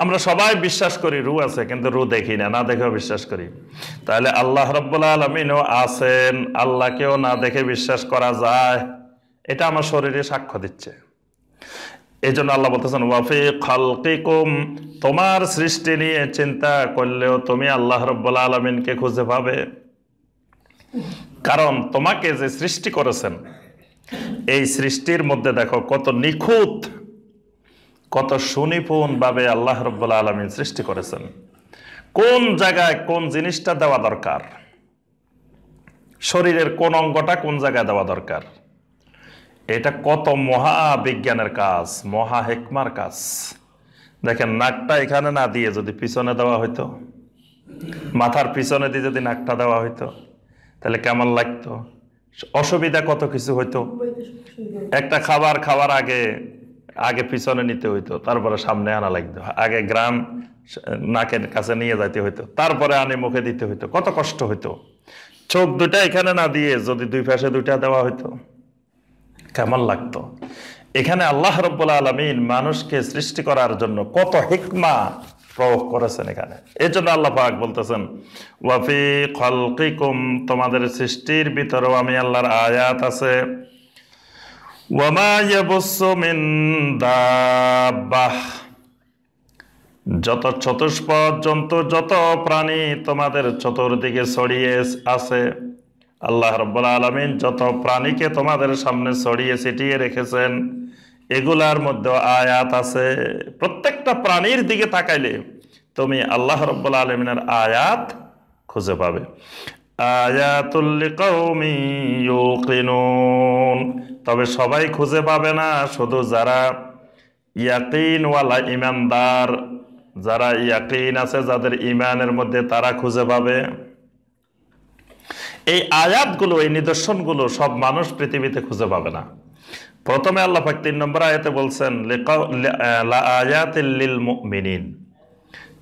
আমরা সবাই বিশ্বাস করি রূহ আছে, কিন্তু রূহ দেখি না, না দেখেও বিশ্বাস করি। তাহলে আল্লাহ রাব্বুল আলামিনও আছেন, আল্লাহকেও না দেখে বিশ্বাস করা যায়, এটা আমার শরীরে সাক্ষ্য দিচ্ছে। এই জন্য আল্লাহ বলতেছেন ওয়াফি খালকিকুম, তোমার সৃষ্টি নিয়ে চিন্তা করলেও তুমি আল্লাহ রাব্বুল আলামিনকে খুঁজে পাবে। কারণ তোমাকে যে সৃষ্টি করেছেন, এই সৃষ্টির মধ্যে দেখো কত নিখুঁত, কত সুনিপুণ ভাবে আল্লাহ রাব্বুল আলামিন সৃষ্টি করেছেন। কোন জায়গায় কোন জিনিসটা দেওয়া দরকার, শরীরের কোন অঙ্গটা কোন জায়গায় দেওয়া দরকার, এটা কত মহা বিজ্ঞানের কাজ, মহা হিকমার কাজ। দেখেন নাকটা এখানে না দিয়ে যদি পিছনে দেওয়া হইতো, মাথার পিছনে দিয়ে যদি নাকটা দেওয়া হইতো, তাহলে কেমন লাগতো? অসুবিধা কত কিছু হইতো। একটা খাবার খাওয়ার আগে আগে পিছনে নিতে হইতো, তারপরে সামনে আনা লাগতো, আগে গ্রাম নাকের কাছে নিয়ে যাইতে হইতো, তারপরে আনে মুখে দিতে হইতো, কত কষ্ট হইতো। চোখ দুটা এখানে না দিয়ে যদি দুই পাশে দুইটা দেওয়া হইতো, কেমন লাগতো। এখানে আল্লাহ রাব্বুল আলামিন মানুষকে সৃষ্টি করার জন্য কত হিকমা প্রয়োগ করেছেন এখানে। এই জন্য আল্লাহ পাক বলতেছেন ওয়াফি খালকিকুম, তোমাদের সৃষ্টির ভিতরেও আমি আল্লাহর আয়াত আছে। ওয়ামা ইয়াবুসসু মিন দাব্বাহ, যত চতুষ্পদ জন্তু, যত প্রাণী তোমাদের চতুর্দিকে ছড়িয়ে আছে, আল্লাহ রাব্বুল আলামিন যত প্রাণীকে তোমাদের সামনে ছড়িয়ে ছিটিয়ে রেখেছেন, এগুলার মধ্যে আয়াত আছে। প্রত্যেকটা প্রাণীর দিকে তাকাইলে তুমি আল্লাহ রাব্বুল আলামিনের আয়াত খুঁজে পাবে। আয়াতুল লিকাউমি ইউকিনুন, তবে সবাই খুঁজে পাবে না, শুধু যারা ইয়াকিনওয়ালা ঈমানদার, যারা ইয়াকিন আছে, যাদের ঈমানের মধ্যে, তারা খুঁজে পাবে। এই আয়াতগুলো, এই নিদর্শনগুলো সব মানুষ পৃথিবীতে খুঁজে পাবে না। প্রথমে আল্লাহ পাক 3 নম্বর আয়াতে বলছেন লাআয়াতিল লিল মুমিনিন,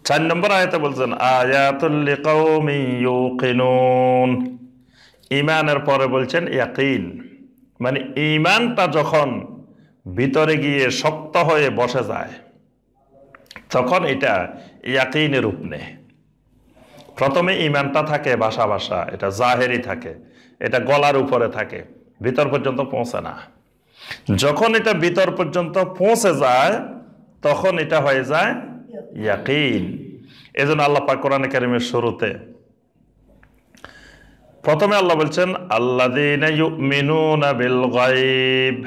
4 নম্বর আয়াতে বলছেন আয়াতুল লিকাউমি ইউকিনুন, ঈমানের পরে বলছেন ইয়াকিন, মানে ঈমানটা যখন ভিতরে গিয়ে শক্ত হয়ে বসে যায় তখন এটা ইয়াকিনের রূপ নেয়। প্রথমে ঈমানটা থাকে ভাষা ভাষা, এটা জাহেরি থাকে, এটা গলার উপরে থাকে, ভিতর পর্যন্ত পৌঁছে না। যখন এটা ভিতর পর্যন্ত পৌঁছে যায় তখন এটা হয়ে যায় ইয়াকিন। এজন্য আল্লাহ পাক কোরআনে কারীমের শুরুতে প্রথমে আল্লাহ বলছেন আল্লাযীনা ইউমিনুনা বিল গায়ব,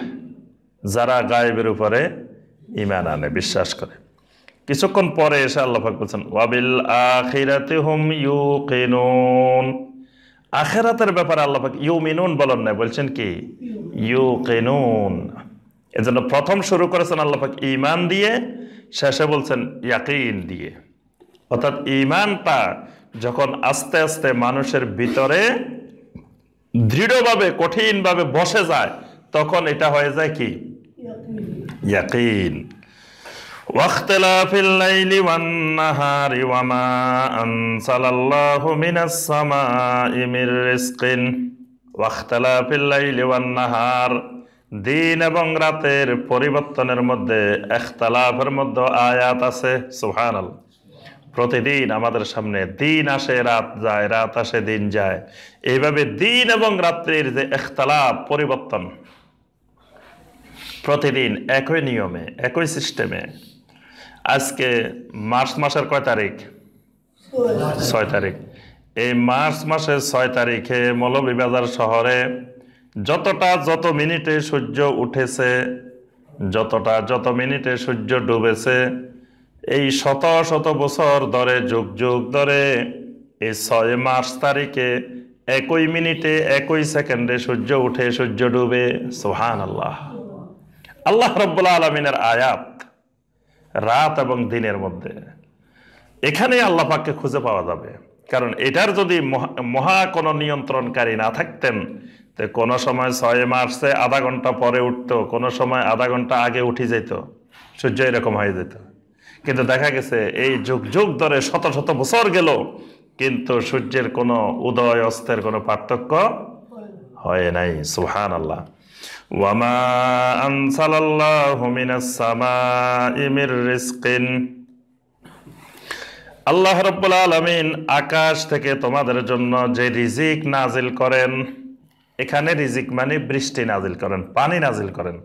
যারা গায়েবের উপরে ঈমান আনে, বিশ্বাস করে। কিছুক্ষণ পরে এসে আল্লাহ পাক বলছেন ওয়াবিল আখিরাতি হুম ইউকিনুন, আখিরাতের ব্যাপারে আল্লাহ পাক ইউমিনুন বলেন না, বলছেন কি ইউকিনুন। এজন্য প্রথম শুরু করেছেন আল্লাহ পাক ঈমান দিয়ে, শেষে বলছেন ইয়াকিন দিয়ে। অর্থাৎ ঈমানটা যখন আস্তে আস্তে মানুষের ভিতরে দৃঢ়ভাবে, কঠিনভাবে বসে যায় তখন এটা হয়ে যায় কি ইয়াকিন। ওয়াখতিলাফিল লাইলি ওয়ান নাহারি ওয়া মা আনসালাল্লাহু মিনাস সামাই মির রিজকিন। ওয়াখতিলাফিল লাইলি ওয়ান নাহার, দিন এবং রাতের পরিবর্তনের মধ্যে, ইখতিলাফের মধ্যে আয়াত আছে। সুবহানাল্লাহ। প্রতিদিন আমাদের সামনে দিন আসে রাত যায়, রাত আসে দিন যায়, এইভাবে দিন এবং রাত্রির যে ইখতিলাফ, পরিবর্তন, প্রতিদিন একই নিয়মে, একই সিস্টেমে আজকে মার্চ মাসের কয় তারিখ? 6 তারিখ। এই মার্চ মাসের 6 তারিখে মৌলভীবাজার শহরে যত মিনিটে সূর্য উঠেছে, যত মিনিটে সূর্য ডুবেছে, এই শত শত বছর ধরে, যুগ যুগ ধরে এই 6 মার্চ তারিখে একই মিনিটে একই সেকেন্ডে সূর্য উঠে সূর্য ডুবে। সুবহানাল্লাহ। আল্লাহ রাব্বুল আলামিনের আয়াত রাত এবং দিনের মধ্যে। এখানে আল্লাহ পাককে খুঁজে পাওয়া যাবে। কারণ এটার যদি মহা কোনো নিয়ন্ত্রণকারী না থাকতেন, তো কোনো সময় 6 মার্চে আধা ঘন্টা পরে উঠতো, কোনো সময় আধা ঘন্টা আগে উঠে যেত, সূর্য এরকম হয়ে যেত। কিন্তু দেখা গেছে এই যুগ যুগ ধরে শত শত বছর গেল, কিন্তু সূর্যের কোনো উদয় অস্তের কোনো পার্থক্য হয় নাই। সুবহানাল্লাহ। ওয়ামা আনসালাল্লাহু মিনাস সামাই মির রিজকিন। আল্লাহ রাব্বুল আলামিন আকাশ থেকে তোমাদের জন্য যে রিজিক নাজিল করেন, এখানে রিজিক মানে বৃষ্টি নাজিল করেন, পানি নাজিল করেন।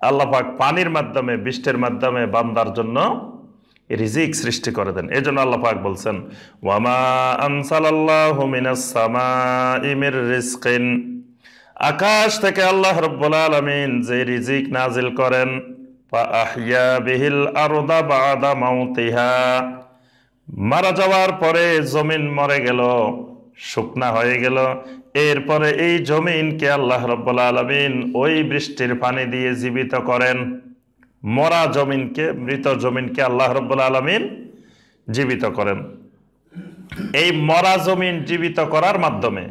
আল্লাহ পাক পানির মাধ্যমে, বৃষ্টির মাধ্যমে বান্দার জন্য রিজিক সৃষ্টি করে দেন। এই জন্য আল্লাহ পাক বলছেন ওয়ামা আনসালাল্লাহু মিনাস সামাই মির রিজকিন। আকাশ থেকে আল্লাহ রাব্বুল আলামিন যে রিজিক নাজিল করেন, ফাআহইয়া বিহিল আরদা বাদা মাউতিহা। মারা যাওয়ার পরে জমিন মরে গেল, শুকনা হয়ে গেল, এরপরে এই জমিনকে আল্লাহ রাব্বুল আলামিন ওই বৃষ্টির পানি দিয়ে জীবিত করেন। মরা জমিনকে, মৃত জমিনকে আল্লাহ রাব্বুল আলামিন জীবিত করেন। এই মরা জমিন জীবিত করার মাধ্যমে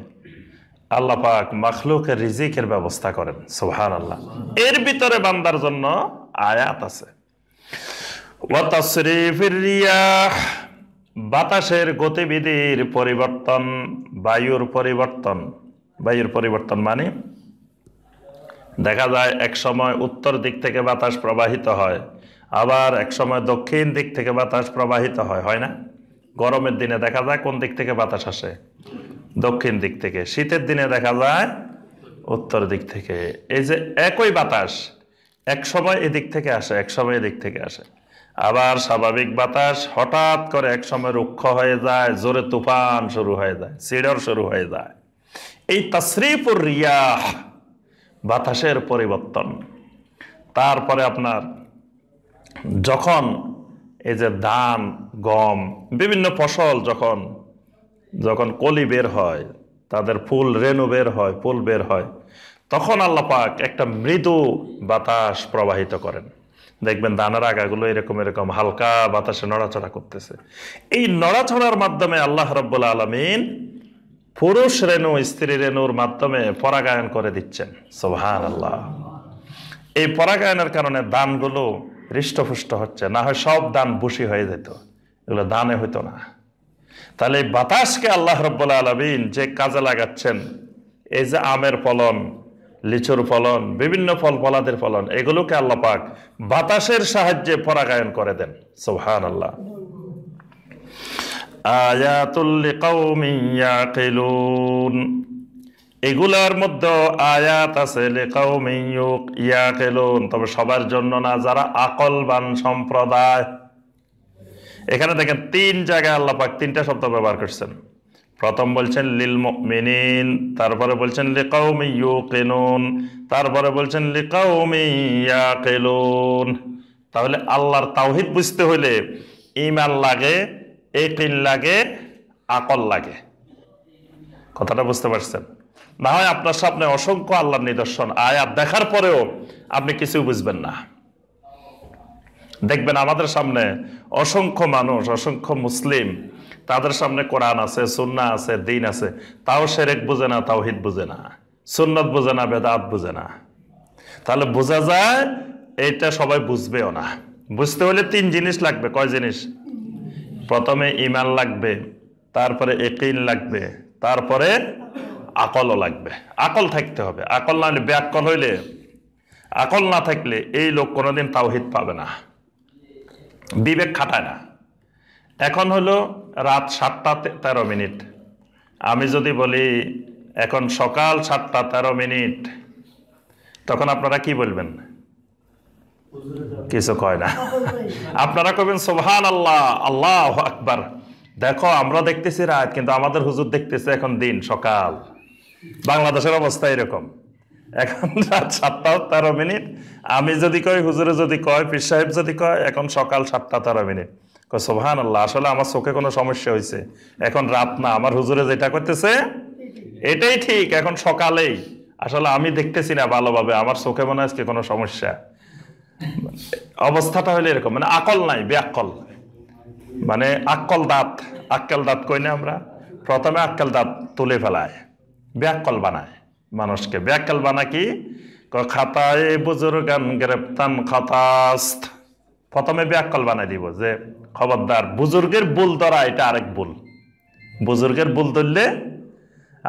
আল্লাহ পাক মাখলুকের রিজিকের ব্যবস্থা করেন। সুবহানাল্লাহ। এর ভিতরে বান্দার জন্য আয়াত আছে। ওয়া তাসরিফির রিয়াহ, বাতাসের গতিবিধির পরিবর্তন, বায়ুর পরিবর্তন। বায়ুর পরিবর্তন মানে দেখা যায় এক সময় উত্তর দিক থেকে বাতাস প্রবাহিত হয়, আবার এক সময় দক্ষিণ দিক থেকে বাতাস প্রবাহিত হয়, হয় না? গরমের দিনে দেখা যায় কোন দিক থেকে বাতাস আসে? দক্ষিণ দিক থেকে। শীতের দিনে দেখা যায় উত্তর দিক থেকে। এই যে একই বাতাস এক সময় এদিক থেকে আসে, এক সময় এদিক থেকে আসে। আবার স্বাভাবিক বাতাস হঠাৎ করে এক সময় রুক্ষ হয়ে যায়, জোরে তুফান শুরু হয়ে যায়, সিডর শুরু হয়ে যায়। এই তাসরিফুর রিয়াহ, বাতাসের পরিবর্তন। তারপরে আপনার যখন এই যে ধান, গম, বিভিন্ন ফসল যখন কলি বের হয়, তাদের ফুল, রেণু বের হয়, ফুল বের হয়, তখন আল্লাহ পাক একটা মৃদু বাতাস প্রবাহিত করেন। দেখবেন ধানের আগাগুলো এরকম হালকা বাতাসে নড়াচড়া করতেছে। এই নড়াচড়ার মাধ্যমে আল্লাহ রাব্বুল আলামিন পুরুষ রেণু স্ত্রী রেণুর মাধ্যমে পরাগায়ন করে দিচ্ছেন। সুবহানাল্লাহ। এই পরাগায়নের কারণে ধানগুলো হৃষ্টপুষ্ট হচ্ছে, না হয় সব ধান বুশি হয়ে যেত, এগুলো ধানে হইতো না। তাহলে এই বাতাসকে আল্লাহ রাব্বুল আলামিন যে কাজে লাগাচ্ছেন, এই যে আমের ফলন, লিচুর ফলন, বিভিন্ন ফল ফলাদের ফলন, এগুলোকে আল্লাহ পাক বাতাসের সাহায্যে পরাগায়ন করে দেন। সুবহানাল্লাহ। আয়াতুল লিকাউমিন ইয়াকিলুন, এগুলার মধ্যে আয়াত আছে লিকাউমিন ইয়াকিলুন, তবে সবার জন্য না, যারা আকলবান সম্প্রদায়। এখানে দেখেন 3 জায়গায় আল্লাহ পাক 3টা শব্দ ব্যবহার করছেন। প্রথম বলছেন লিল মুমিনিন, তারপরে বলছেন লিকাউমিন ইউকিনুন, তারপরে বলছেন লিকাউমিন ইয়াকিলুন। তাহলে আল্লাহর তাওহীদ বুঝতে হলে ঈমান লাগে, ইয়াকিন লাগে, আকল লাগে। কথাটা বুঝতে পারছেন? না হয় আপনার সামনে অসংখ্য আল্লাহর নিদর্শন, আয়াত দেখার পরেও আপনি কিছু বুঝবেন না। দেখবেন আমাদের সামনে অসংখ্য মানুষ, অসংখ্য মুসলিম, তাদের সামনে কোরআন আছে, সুন্নাহ আছে, দ্বীন আছে, তাও শিরক বুঝে না, তাওহীদ বুঝে না, সুন্নাত বুঝে না, বেদাত বুঝে না। তাহলে বোঝা যায় এটা সবাই বুঝবেও না। বুঝতে হলে 3 জিনিস লাগবে। কয় জিনিস? প্রথমে ঈমান লাগবে, তারপরে ইয়াকিন লাগবে, তারপরে আকলও লাগবে। আকল থাকতে হবে। আকল না হলে, বেআক্কল হইলে, আকল না থাকলে এই লোক কোনোদিন তাওহীদ পাবে না, বিবেক খাটায় না। এখন হলো রাত 7:13। আমি যদি বলি এখন সকাল 7:13, তখন আপনারা কি বলবেন? কিছু কয় না। আপনারা কবেন সুবহানাল্লাহ, আল্লাহু আকবার। দেখো আমরা দেখতেছি রাত, কিন্তু আমাদের হুজুর দেখতেছে এখন দিন, সকাল। বাংলাদেশের অবস্থা এরকম। এখন রাত 7:13। আমি যদি কই, হুজুরে যদি কয়, পীর সাহেব যদি কয় এখন সকাল 7:13। সুবহানাল্লাহ, আসলে আমার চোখে কোনো সমস্যা হয়েছে, এখন রাত না, আমার হুজুরে যেটা করতেছে এটাই ঠিক, এখন সকালেই। আসলে আমি দেখতেছি না ভালোভাবে, আমার চোখে মনে হয় আজকে কোনো সমস্যা। অবস্থাটা হলো এরকম, মানে আকল নাই, বেআক্কল। মানে আক্কল দাঁত, আক্কেল দাঁত কই না আমরা, প্রথমে আক্কেল দাঁত তুলে ফেলায়, বেআক্কল বানায় মানুষকে। বেআক্কেল বানায় কি, খাতায় বুজুর্গান গ্রেপ্তান খাতাস্ত, প্রথমে বেআক্কল বানাই দিব যে খবরদার, বুজুর্গের ভুল ধরা এটা আরেক ভুল, বুজুর্গের ভুল ধরলে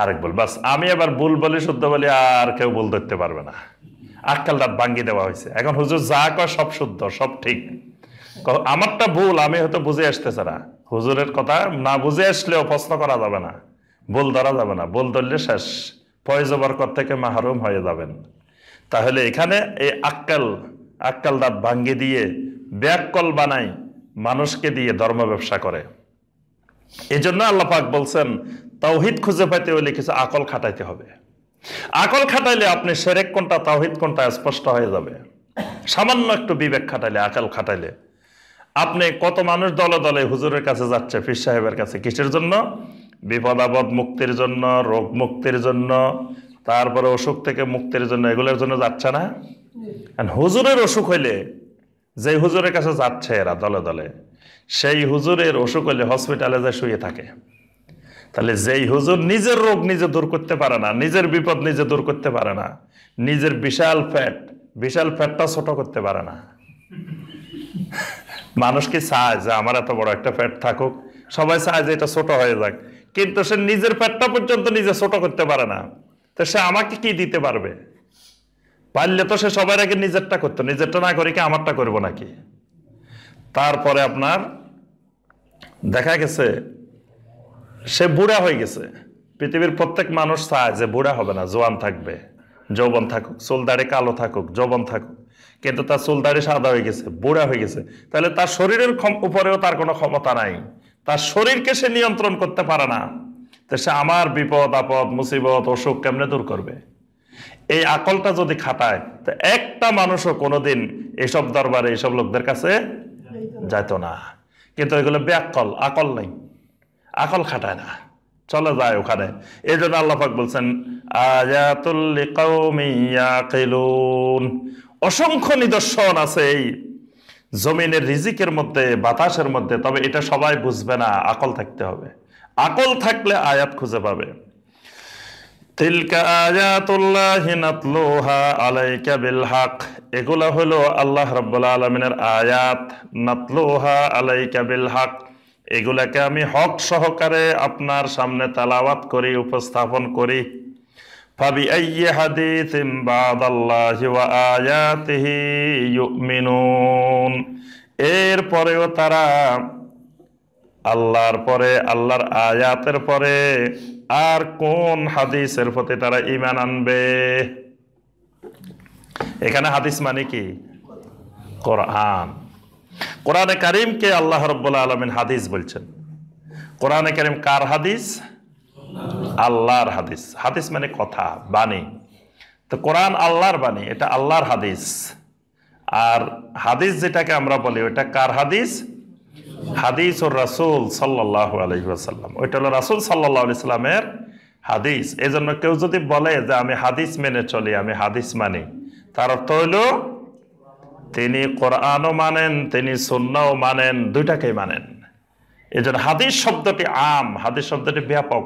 আরেক ভুল। বাস আমি এবার ভুল বলি, শুদ্ধ বলি, আর কেউ ভুল ধরতে পারবে না। আক্কেল দাঁত ভাঙ্গি দেওয়া হয়েছে, এখন হুজুর যা কয় সব শুদ্ধ, সব ঠিক। আমারটা ভুল, আমি হয়তো বুঝে আসতেছে না, হুজুরের কথা না বুঝে আসলেও প্রশ্ন করা যাবে না, ভুল ধরা যাবে না, ভুল ধরলে শেষ, ফয়েজ বরকত থেকে মাহরুম হয়ে যাবেন। তাহলে এখানে এই আক্কেল দাঁত ভাঙ্গি দিয়ে বেআক্কল বানাই মানুষকে দিয়ে ধর্ম ব্যবসা করে। এই জন্য আল্লাহ পাক বলছেন তাওহীদ খুঁজে পাইতে হলে কিছু আকল খাটাইতে হবে। আকল খাটাইলে আপনি শিরক কোনটা তাওহীদ কোনটা স্পষ্ট হয়ে যাবে। সামান্য একটু বিবেক খাটাইলে, আকল খাটাইলে। আপনি কত মানুষ দলে দলে হুজুরের কাছে যাচ্ছে, পীর সাহেবের কাছে, কিসের জন্য? বিপদ আপদ মুক্তির জন্য, রোগ মুক্তির জন্য, তারপরে অসুখ থেকে মুক্তির জন্য, এগুলোর জন্য যাচ্ছে না? হুজুরের অসুখ হইলে, যে হুজুরের কাছে যাচ্ছে এরা দলে দলে, সেই হুজুরের অসুখ হইলে হসপিটালে যে শুয়ে থাকে। তাহলে যেই হুজুর নিজের রোগ নিজে দূর করতে পারে না, নিজের বিপদ নিজে দূর করতে পারে না, নিজের বিশাল ফ্যাটটা ছোট করতে পারে না। মানুষ কি চায় যে আমার এত বড় একটা ফ্যাট থাকুক? সবাই চায় যে এটা ছোট হয়ে যাক, কিন্তু সে নিজের ফ্যাটটা পর্যন্ত নিজে ছোট করতে পারে না, তো সে আমাকে কি দিতে পারবে? পারলে তো সে সবার আগে নিজেরটা করতো, নিজেরটা না করে কি আমারটা করবো নাকি? তারপরে আপনার দেখা গেছে সে বুড়া হয়ে গেছে। পৃথিবীর প্রত্যেক মানুষ চায় যে বুড়া হবে না, জোয়ান থাকবে, যৌবন থাকুক, চুল দাড়ি কালো থাকুক, যৌবন থাকুক, কিন্তু তার চুল দাড়ি সাদা হয়ে গেছে, বুড়া হয়ে গেছে। তাহলে তার শরীরের উপরেও তার কোনো ক্ষমতা নাই, তার শরীরকে সে নিয়ন্ত্রণ করতে পারে না, তো সে আমার বিপদ আপদ মুসিবত অসুখ কেমনে দূর করবে? এই আকলটা যদি খাটায়, তো একটা মানুষও কোনোদিন এইসব দরবারে এইসব লোকদের কাছে যাইতো না। কিন্তু এগুলো বেআক্কল, আকল নেই, আকল খাটায় না, চলে যায় ওখানে। এই জন্য আল্লাহ পাক বলছেন আয়াতুল লিকাউমিন ইয়াকিলুন, অসংখ্য নিদর্শন আছে এই জমিনের রিজিকের মধ্যে, বাতাসের মধ্যে, তবে এটা সবাই বুঝবে না, আকল থাকতে হবে। আকল থাকলে আয়াত খুঁজে পাবে। তিলকা আয়াতুল্লাহি নাতলুহা আলাইকা বিল হক, এগুলা হলো আল্লাহ রাব্বুল আলামিনের আয়াত, নাতলুহা আলাইকা বিল হক, এগুলাকে আমি হক সহকারে আপনার সামনে তেলাওয়াত করি, উপস্থাপন করি। ফাবি আইয়ি হাদিসিন বাদাল্লাহি ওয়া আয়াতিহি ইউমিনুন, এরপরেও তারা আল্লাহর পরে, আল্লাহর আয়াতের পরে আর কোন হাদিসের প্রতি তারা ঈমান আনবে? এখানে হাদিস মানে কি? কোরআন। কোরআনে কারীমকে আল্লাহ রাব্বুল আলামিন হাদিস বলছেন। কোরআনে কারীম কার হাদিস? আল্লাহর হাদিস। হাদিস মানে কথা, বাণী। তো কোরআন আল্লাহর বাণী, এটা আল্লাহর হাদিস। আর হাদিস যেটাকে আমরা বলি, ওটা কার হাদিস? হাদিসুর রাসূল সাল্লাল্লাহু আলাইহি ওয়াসাল্লাম, ওইটা হলো রাসূল সাল্লাল্লাহু আলাইহি সাল্লামের হাদিস। এই জন্য কেউ যদি বলে যে আমি হাদিস মেনে চলি, আমি হাদিস মানি, তার অর্থ হইল তিনি কোরআনও মানেন, তিনি সুন্নাহও মানেন, দুইটাকেই মানেন। এই জন্য হাদিস শব্দটি আম, হাদিস শব্দটি ব্যাপক।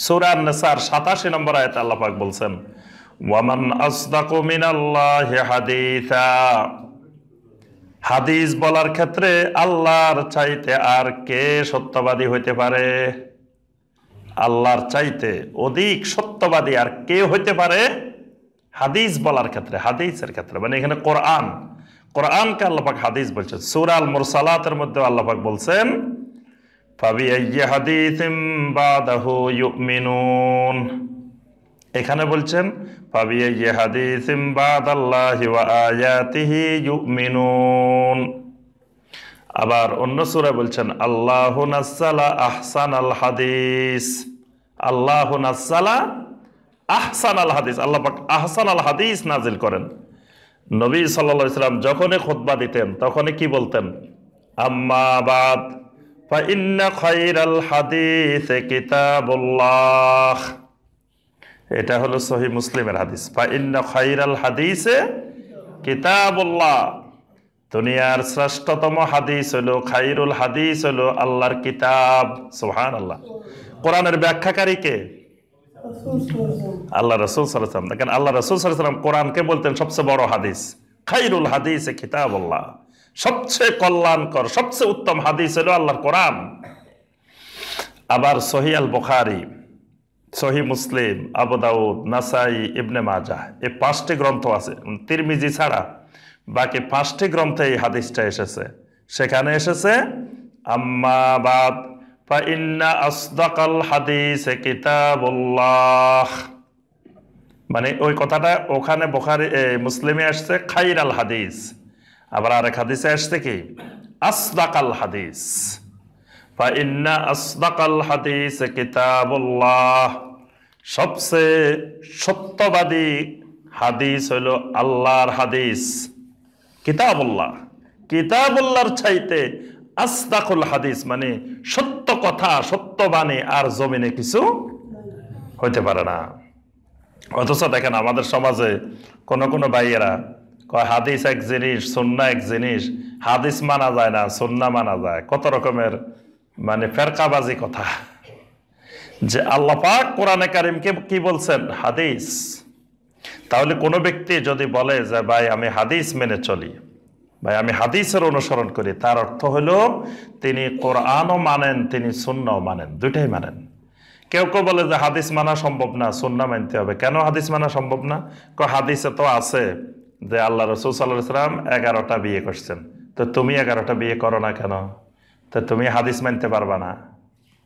সূরা আন-নিসার 87 নম্বর আয়াতে আল্লাহ পাক বলছেন ওয়ামান আসদাকু মিনাল্লাহি হাদিসা, হাদিস বলার ক্ষেত্রে আল্লাহর চাইতে আর কে সত্যবাদী হইতে পারে? আল্লাহর চাইতে অধিক সত্যবাদী আর কে হইতে পারে হাদিস বলার ক্ষেত্রে? হাদিসের ক্ষেত্রে মানে এখানে কোরআন, কোরআনকে আল্লাহ পাক হাদিস বলছেন। সূরা আল মুরসালাতের মধ্যে আল্লাহ পাক বলছেন ফাবি আইয়ি হাদিসিম বাদাহু ইউমিনুন, এখানে বলছেন ফাবিআইয়ি হাদিসিম বাদাল্লাহি ওয়া আয়াতিহি ইউমিনুন। আবার অন্য সূরায় বলছেন আল্লাহু নাজ্জালা আহসানাল হাদিস, আল্লাহু নাজ্জালা আহসানাল হাদিস, আল্লাহ পাক আহসানাল হাদিস নাজিল করেন। নবী সাল্লাল্লাহু আলাইহি সাল্লাম যখনই খুতবা দিতেন তখনই কি বলতেন? আম্মা বাদ ফাইন্না খায়রাল হাদিসে কিতাবুল্লাহ। এটা হলো সহিহ মুসলিমের হাদিস। ফাইন্না খায়রাল হাদিসে কিতাবুল্লাহ, দুনিয়ার শ্রেষ্ঠতম হাদিস হলো, খায়রুল হাদিস হলো আল্লাহর কিতাব। সুবহানাল্লাহ। কোরআনের ব্যাখ্যাকারী কে? আল্লাহ রাসূল সাল্লাল্লাহু আলাইহি ওয়াসাল্লাম। দেখেন আল্লাহ রাসূল সাল্লাল্লাহু আলাইহি ওয়াসাল্লাম কোরআনকে বলতেন সবচেয়ে বড় হাদিস, খায়রুল হাদিসে কিতাবুল্লাহ, সবচেয়ে কল্যাণকর সবচেয়ে উত্তম হাদিস হলো আল্লাহর কোরআন। আবার সহিহ আল বুখারী, সহিহ মুসলিম, আবু দাউদ, নাসাই, ইবনে মাজাহ, এই 5টি গ্রন্থ আছে, তিরমিজি ছাড়া বাকি 5টি গ্রন্থে এই হাদিসটা এসেছে। সেখানে এসেছে আম্মা বাদ ফাইন্না আসদাকাল হাদিসে কিতাবুল্লাহ, মানে ওই কথাটা ওখানে বুখারী মুসলিমে আসছে খায়রাল হাদিস, আবার আরেক হাদিসে আসছে কি আসদাকাল হাদিস। ফাইন্না আসদাকাল হাদিসে কিতাবুল্লাহ, সবচেয়ে সত্যবাদী হাদিস হলো আল্লাহর হাদিস কিতাবুল্লাহ। কিতাবুল্লাহর চাইতে আসদাকুল হাদিস মানে সত্য কথা, সত্য বাণী আর জমিনে কিছু হইতে পারে না। অথচ দেখেন আমাদের সমাজে কোনো কোনো ভাইয়েরা কয় হাদিস এক জিনিস, সুন্নাহ এক জিনিস, হাদিস মানা যায় না, সুন্নাহ মানা যায়। কত রকমের মানে ফেরকাবাজি কথা। যে আল্লাহ পাক কোরআনে কারিমকে কি বলছেন? হাদিস। তাহলে কোনো ব্যক্তি যদি বলে যে ভাই আমি হাদিস মেনে চলি, ভাই আমি হাদিসের অনুসরণ করি, তার অর্থ হলো তিনি কোরআনও মানেন, তিনি সুন্নাহও মানেন, দুইটাই মানেন। কেউ কেউ বলে যে হাদিস মানা সম্ভব না, সুন্নাহ মানতে হবে। কেন হাদিস মানা সম্ভব না? হাদিসে তো আছে যে আল্লাহ রাসূল সাল্লাল্লাহু আলাইহি ওয়াসাল্লাম 11টা বিয়ে করছেন, তো তুমি 11টা বিয়ে করো না কেন? তো তুমি হাদিস মানতে পারবা না,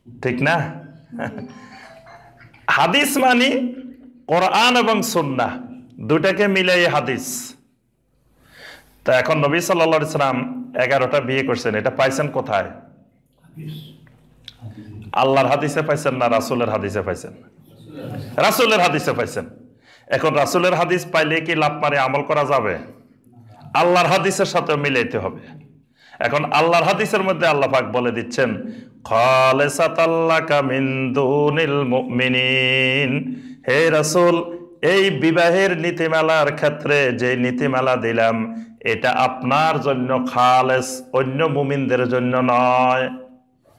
ঠিক না? হাদিস মানি কোরআন এবং সুন্নাহ দুটাকে মিলাই হাদিস। তা এখন নবী সাল্লাল্লাহু আলাইহি ওয়াসাল্লাম 11টা বিয়ে করছেন, এটা পাইছেন কোথায়? আল্লাহর হাদিসে পাইছেন না রাসূলের হাদিসে পাইছেন? রাসূলের হাদিসে পাইছেন। এখন রাসূলের হাদিস পাইলে কি লাভ মারে আমল করা যাবে? আল্লাহর হাদিসের সাথে মিলাইতে হবে। এখন আল্লাহর হাদিসের মধ্যে আল্লাহ পাক বলে দিচ্ছেন খালিসাতাল লাকা মিন দুনিল মুমিনিন, হে রাসূল এই বিবাহের নীতিমালার ক্ষেত্রে যে নীতিমালা দিলাম এটা আপনার জন্য খালেস, অন্য মুমিনদের জন্য নয়।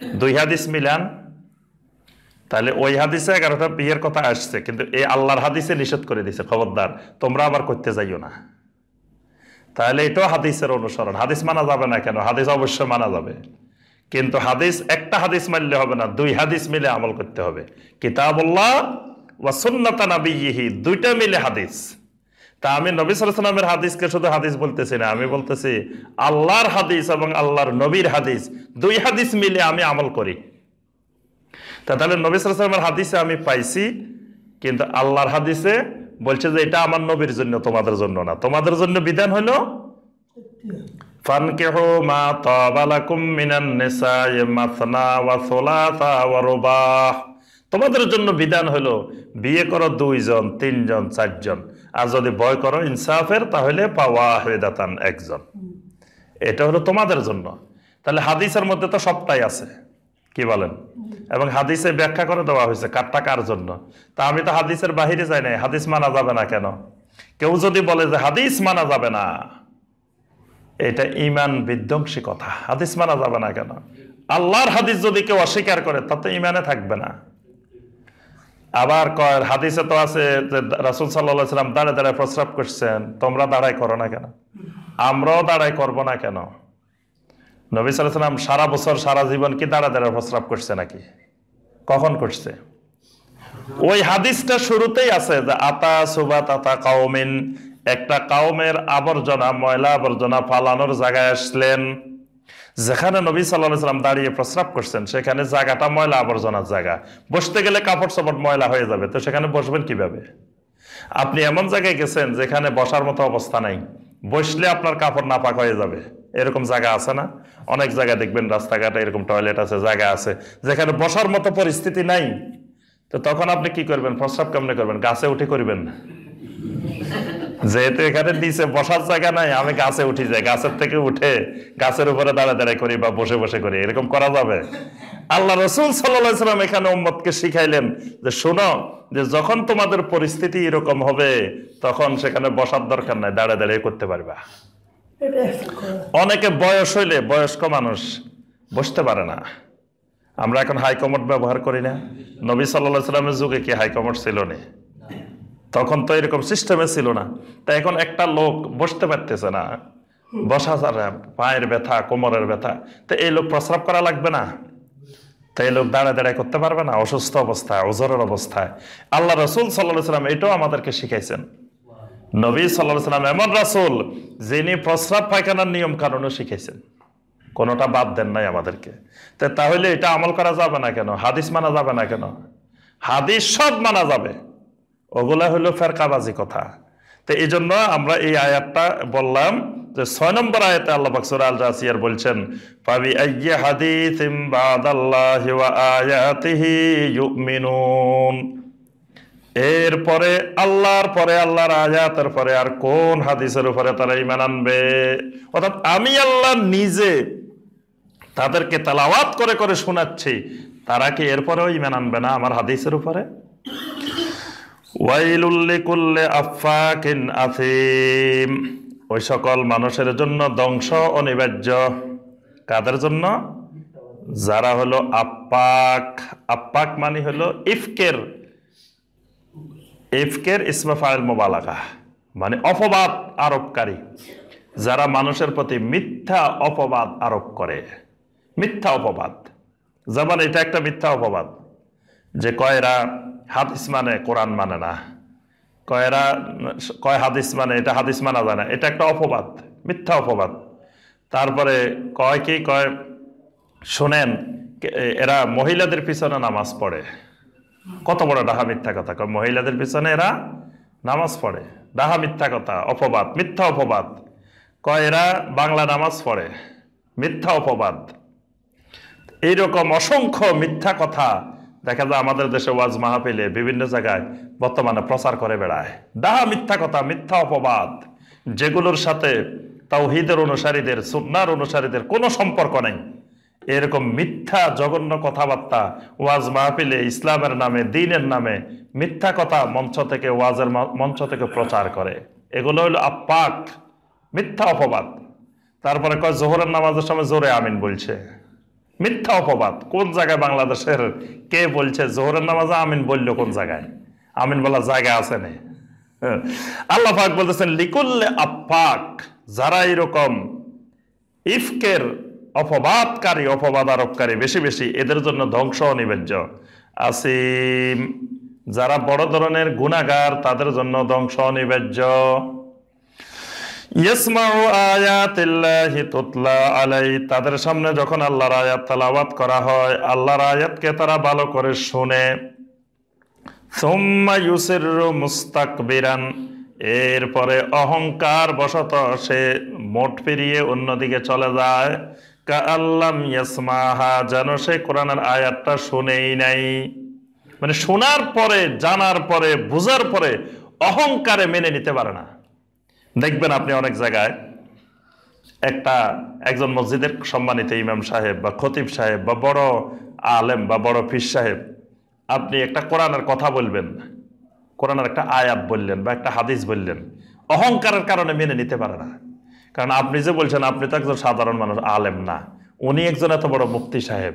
2 হাদিস মিলান, তাহলে ওই হাদিসে 11টা বিয়ের কথা আসছে, কিন্তু এই আল্লাহর হাদিসে নিষেধ করে দিছে খবরদার তোমরা আবার করতে যাইও না। তাহলে এটাও হাদিসের অনুসরণ। হাদিস মানা যাবে না কেন? হাদিস অবশ্যই মানা যাবে, কিন্তু হাদিস একটা হাদিস মানলে হবে না, 2 হাদিস মিলে আমল করতে হবে। কিতাবুল্লাহ ওয়া সুন্নাত নাবিয়্যিহি, দুইটা মিলে হাদিস। তা আমি নবী সাল্লাল্লাহু আলাইহি ওয়াসাল্লামের হাদিসকে শুধু হাদিস বলতেছি না, আমি বলতেছি আল্লাহর হাদিস এবং আল্লাহর নবীর হাদিস, 2 হাদিস মিলে আমি আমল করি। তাহলে নবী সাল্লাল্লাহু আলাইহি ওয়াসাল্লামের হাদিসে আমি পাইছি, কিন্তু আল্লাহর হাদিসে বলছে যে এটা আমার নবীর জন্য, তোমাদের জন্য না। তোমাদের জন্য বিধান হলো ফানকিহু মা তাবা লাকুম মিনান নিসাই মাসনা ওয়া সুলাসা ওয়া রুবাহ, তোমাদের জন্য বিধান হলো বিয়ে করো 2 জন, 3 জন, 4 জন, আর যদি ভয় করো ইনসাফের তাহলে ফাওয়াহিদাতান, 1 জন। এটা হলো তোমাদের জন্য। তাহলে হাদিসের মধ্যে তো সবটাই আছে, কি বলেন? এবং হাদিসে ব্যাখ্যা করে দেওয়া হয়েছে কারটা কার জন্য। তা আমি তো হাদিসের বাহিরে যাই নাই, হাদিস মানা যাবে না কেন? কেউ যদি বলে যে হাদিস মানা যাবে না, এটা ঈমান বিধ্বংসী কথা। হাদিস মানা যাবে না কেন? আল্লাহর হাদিস যদি কেউ অস্বীকার করে তাতে ঈমানে থাকবে না। আবার কয় হাদিসে তো আছে যে রাসূল সাল্লাল্লাহু আলাইহি ওয়াসাল্লাম দাঁড়ায় দাঁড়ায় প্রস্রাব করছেন, তোমরা দাঁড়ায় করো না কেন? আমরাও দাঁড়ায় করবো না কেন? নবী সাল্লাল্লাহু আলাইহি ওয়াসাল্লাম সারা বছর সারা জীবন কি দাঁড়ায় দাঁড়ায় প্রস্রাব করছে নাকি? কখন করছে? ওই হাদিসটা শুরুতেই আছে যে আতা সুবাত আতা কাউমিন, একটা কাউমের আবর্জনা, ময়লা আবর্জনা ফালানোর জায়গায় আসলেন, যেখানে নবী সাল্লাল্লাহু আলাইহি সাল্লাম দাঁড়িয়ে প্রস্রাব করছেন সেখানে জায়গাটা ময়লা আবর্জনার জায়গা, বসতে গেলে কাপড় চোপড় ময়লা হয়ে যাবে, তো সেখানে বসবেন কিভাবে? আপনি এমন জায়গায় গেছেন যেখানে বসার মতো অবস্থা নাই, বসলে আপনার কাপড় নাপাক হয়ে যাবে, এরকম জায়গা আছে না? অনেক জায়গায় দেখবেন রাস্তাঘাটে এরকম টয়লেট আছে, জায়গা আছে যেখানে বসার মতো পরিস্থিতি নাই, তো তখন আপনি কি করবেন? প্রস্রাব কেমনে করবেন? গাছে উঠে করবেন? যেহেতু এখানে নিচে বসার জায়গা নাই, আমি গাছে উঠি যাই, গাছের থেকে উঠে গাছের উপরে দাঁড়ায় দাঁড়ায় করি বা বসে বসে করি, এরকম করা যাবে? আল্লাহ রাসূল সাল্লাল্লাহু আলাইহি সাল্লাম এখানে উম্মতকে শিখাইলেন যে শোনো, যে যখন তোমাদের পরিস্থিতি এরকম হবে তখন সেখানে বসার দরকার নাই, দাঁড়ায় দাঁড়িয়ে করতে পারবা। অনেকে বয়স হইলে, বয়স্ক মানুষ বসতে পারে না। আমরা এখন হাইকমোড ব্যবহার করি না? নবী সাল্লাল্লাহু আলাইহি সাল্লামের যুগে কি হাইকমোড ছিল না? তখন তো এরকম সিস্টেমে ছিল না। তাই এখন একটা লোক বসতে পারতেছে না, বসা যাবে, পায়ের ব্যথা, কোমরের ব্যথা, তো এই লোক প্রস্রাব করা লাগবে না? তো এই লোক দাঁড়ায় দাঁড়ায় করতে পারবে না অসুস্থ অবস্থায়, ওজরের অবস্থায়? আল্লাহ রাসূল সাল্লাল্লাহু আলাইহি সাল্লাম এটাও আমাদেরকে শিখাইছেন। নবী সাল্লাল্লাহু আলাইহি সাল্লাম এমন রাসূল যিনি প্রস্রাব পায়খানার নিয়ম কানুনও শিখাইছেন, কোনোটা বাদ দেন নাই আমাদেরকে। তাহলে এটা আমল করা যাবে না কেন? হাদিস মানা যাবে না কেন? হাদিস সব মানা যাবে, ওগুলা হলো ফেরকাবাজি কথা। তো এই জন্য আমরা এই আয়াতটা বললাম যে 6 নম্বর আয়াতে আল্লাহ পাক সূরা আল জাসিয়ার বলছেন, ফাবি আইয়ি হাদিসিম বাদাল্লাহি ওয়া আয়াতিহি ইউমিনুন। এরপরে আল্লাহর পরে, আল্লাহর আয়াতের পরে আর কোন হাদিসের উপরে তারা ঈমান আনবে? অর্থাৎ আমি আল্লাহ নিজে তাদেরকে তেলাওয়াত করে করে শোনাচ্ছি, তারা কি এরপরেও ঈমান আনবে না আমার হাদিসের উপরে? ওয়াইলুল লিকুল্লি আফফাকিন আথিম, ওই সকল মানুষের জন্য ধ্বংস অনিবার্য। কাদের জন্য? যারা হলো আফফাক। আফফাক মানে হলো ইফকের, ইফকের ইসমে ফাইল মুবালাগা, মানে অপবাদ আরোপকারী, যারা মানুষের প্রতি মিথ্যা অপবাদ আরোপ করে। মিথ্যা অপবাদ, যেমন এটা একটা মিথ্যা অপবাদ যে কয়রা হাদিস মানে কোরআন মানে না, কয় হাদিস মানে এটা হাদিস মানা যায় না, এটা একটা অপবাদ, মিথ্যা অপবাদ। তারপরে কয় কি কয়, শোনেন এরা মহিলাদের পিছনে নামাজ পড়ে। কত বড় ডাহা মিথ্যা কথা! কয় মহিলাদের পিছনে এরা নামাজ পড়ে, ডাহা মিথ্যা কথা, অপবাদ, মিথ্যা অপবাদ। কয় এরা বাংলা নামাজ পড়ে, মিথ্যা অপবাদ। এইরকম অসংখ্য মিথ্যা কথা দেখা যায় আমাদের দেশে ওয়াজ মাহফিলে বিভিন্ন জায়গায় বর্তমানে প্রচার করে বেড়ায়। ডাহা মিথ্যা কথা, মিথ্যা অপবাদ, যেগুলোর সাথে তাওহীদের অনুসারীদের, সুন্নাহর অনুসারীদের কোনো সম্পর্ক নেই। এরকম মিথ্যা জঘন্য কথাবার্তা ওয়াজ মাহফিলে ইসলামের নামে, দ্বীনের নামে মিথ্যা কথা মঞ্চ থেকে, ওয়াজের মঞ্চ থেকে প্রচার করে, এগুলো হলো আফফাক, মিথ্যা অপবাদ। তারপরে কয় জোহরের নামাজের সময় জোরে আমিন বলছে, মিথ্যা অপবাদ। কোন জায়গায় বাংলাদেশের কে বলছে জোহরের নামাজে আমিন বললো? কোন জায়গায় আমিন বলা জায়গা আছে না? আল্লাহ পাক বলতেছেন লিকুল্লি আফফাক, যারা এরকম ইফকের অপবাদকারী, অপবাদ আরোপকারী বেশি বেশি, এদের জন্য ধ্বংস অনিবার্য। আসিম, যারা বড় ধরনের গুনাহগার তাদের জন্য ধ্বংস অনিবার্য। ইয়াসমাউ আয়াতিল্লাহি তুতলা আলাই, তাদের সামনে যখন আল্লাহর আয়াত তেলাওয়াত করা হয়, আল্লাহর আয়াতকে তারা ভালো করে শুনে। সুম্মা ইউসিররু মুস্তাকবিরান, এরপরে অহংকার বশত সে মোট ফিরিয়ে অন্যদিকে চলে যায়। কাআল্লাম ইয়াসমাহা, যেন সে কোরআনের আয়াতটা শুনেই নাই। মানে শোনার পরে, জানার পরে, বুঝার পরে অহংকারে মেনে নিতে পারে না। দেখবেন আপনি অনেক জায়গায় একজন মসজিদের সম্মানিত ইমাম সাহেব বা খতিব সাহেব বা বড় আলেম বা বড় পীর সাহেব, আপনি একটা কোরআনের কথা বলবেন, কোরআনের একটা আয়াত বললেন বা একটা হাদিস বললেন, অহংকারের কারণে মেনে নিতে পারে না। কারণ আপনি যে বলছেন, আপনি তো একজন সাধারণ মানুষ, আলেম না, উনি একজন এত বড় মুফতি সাহেব,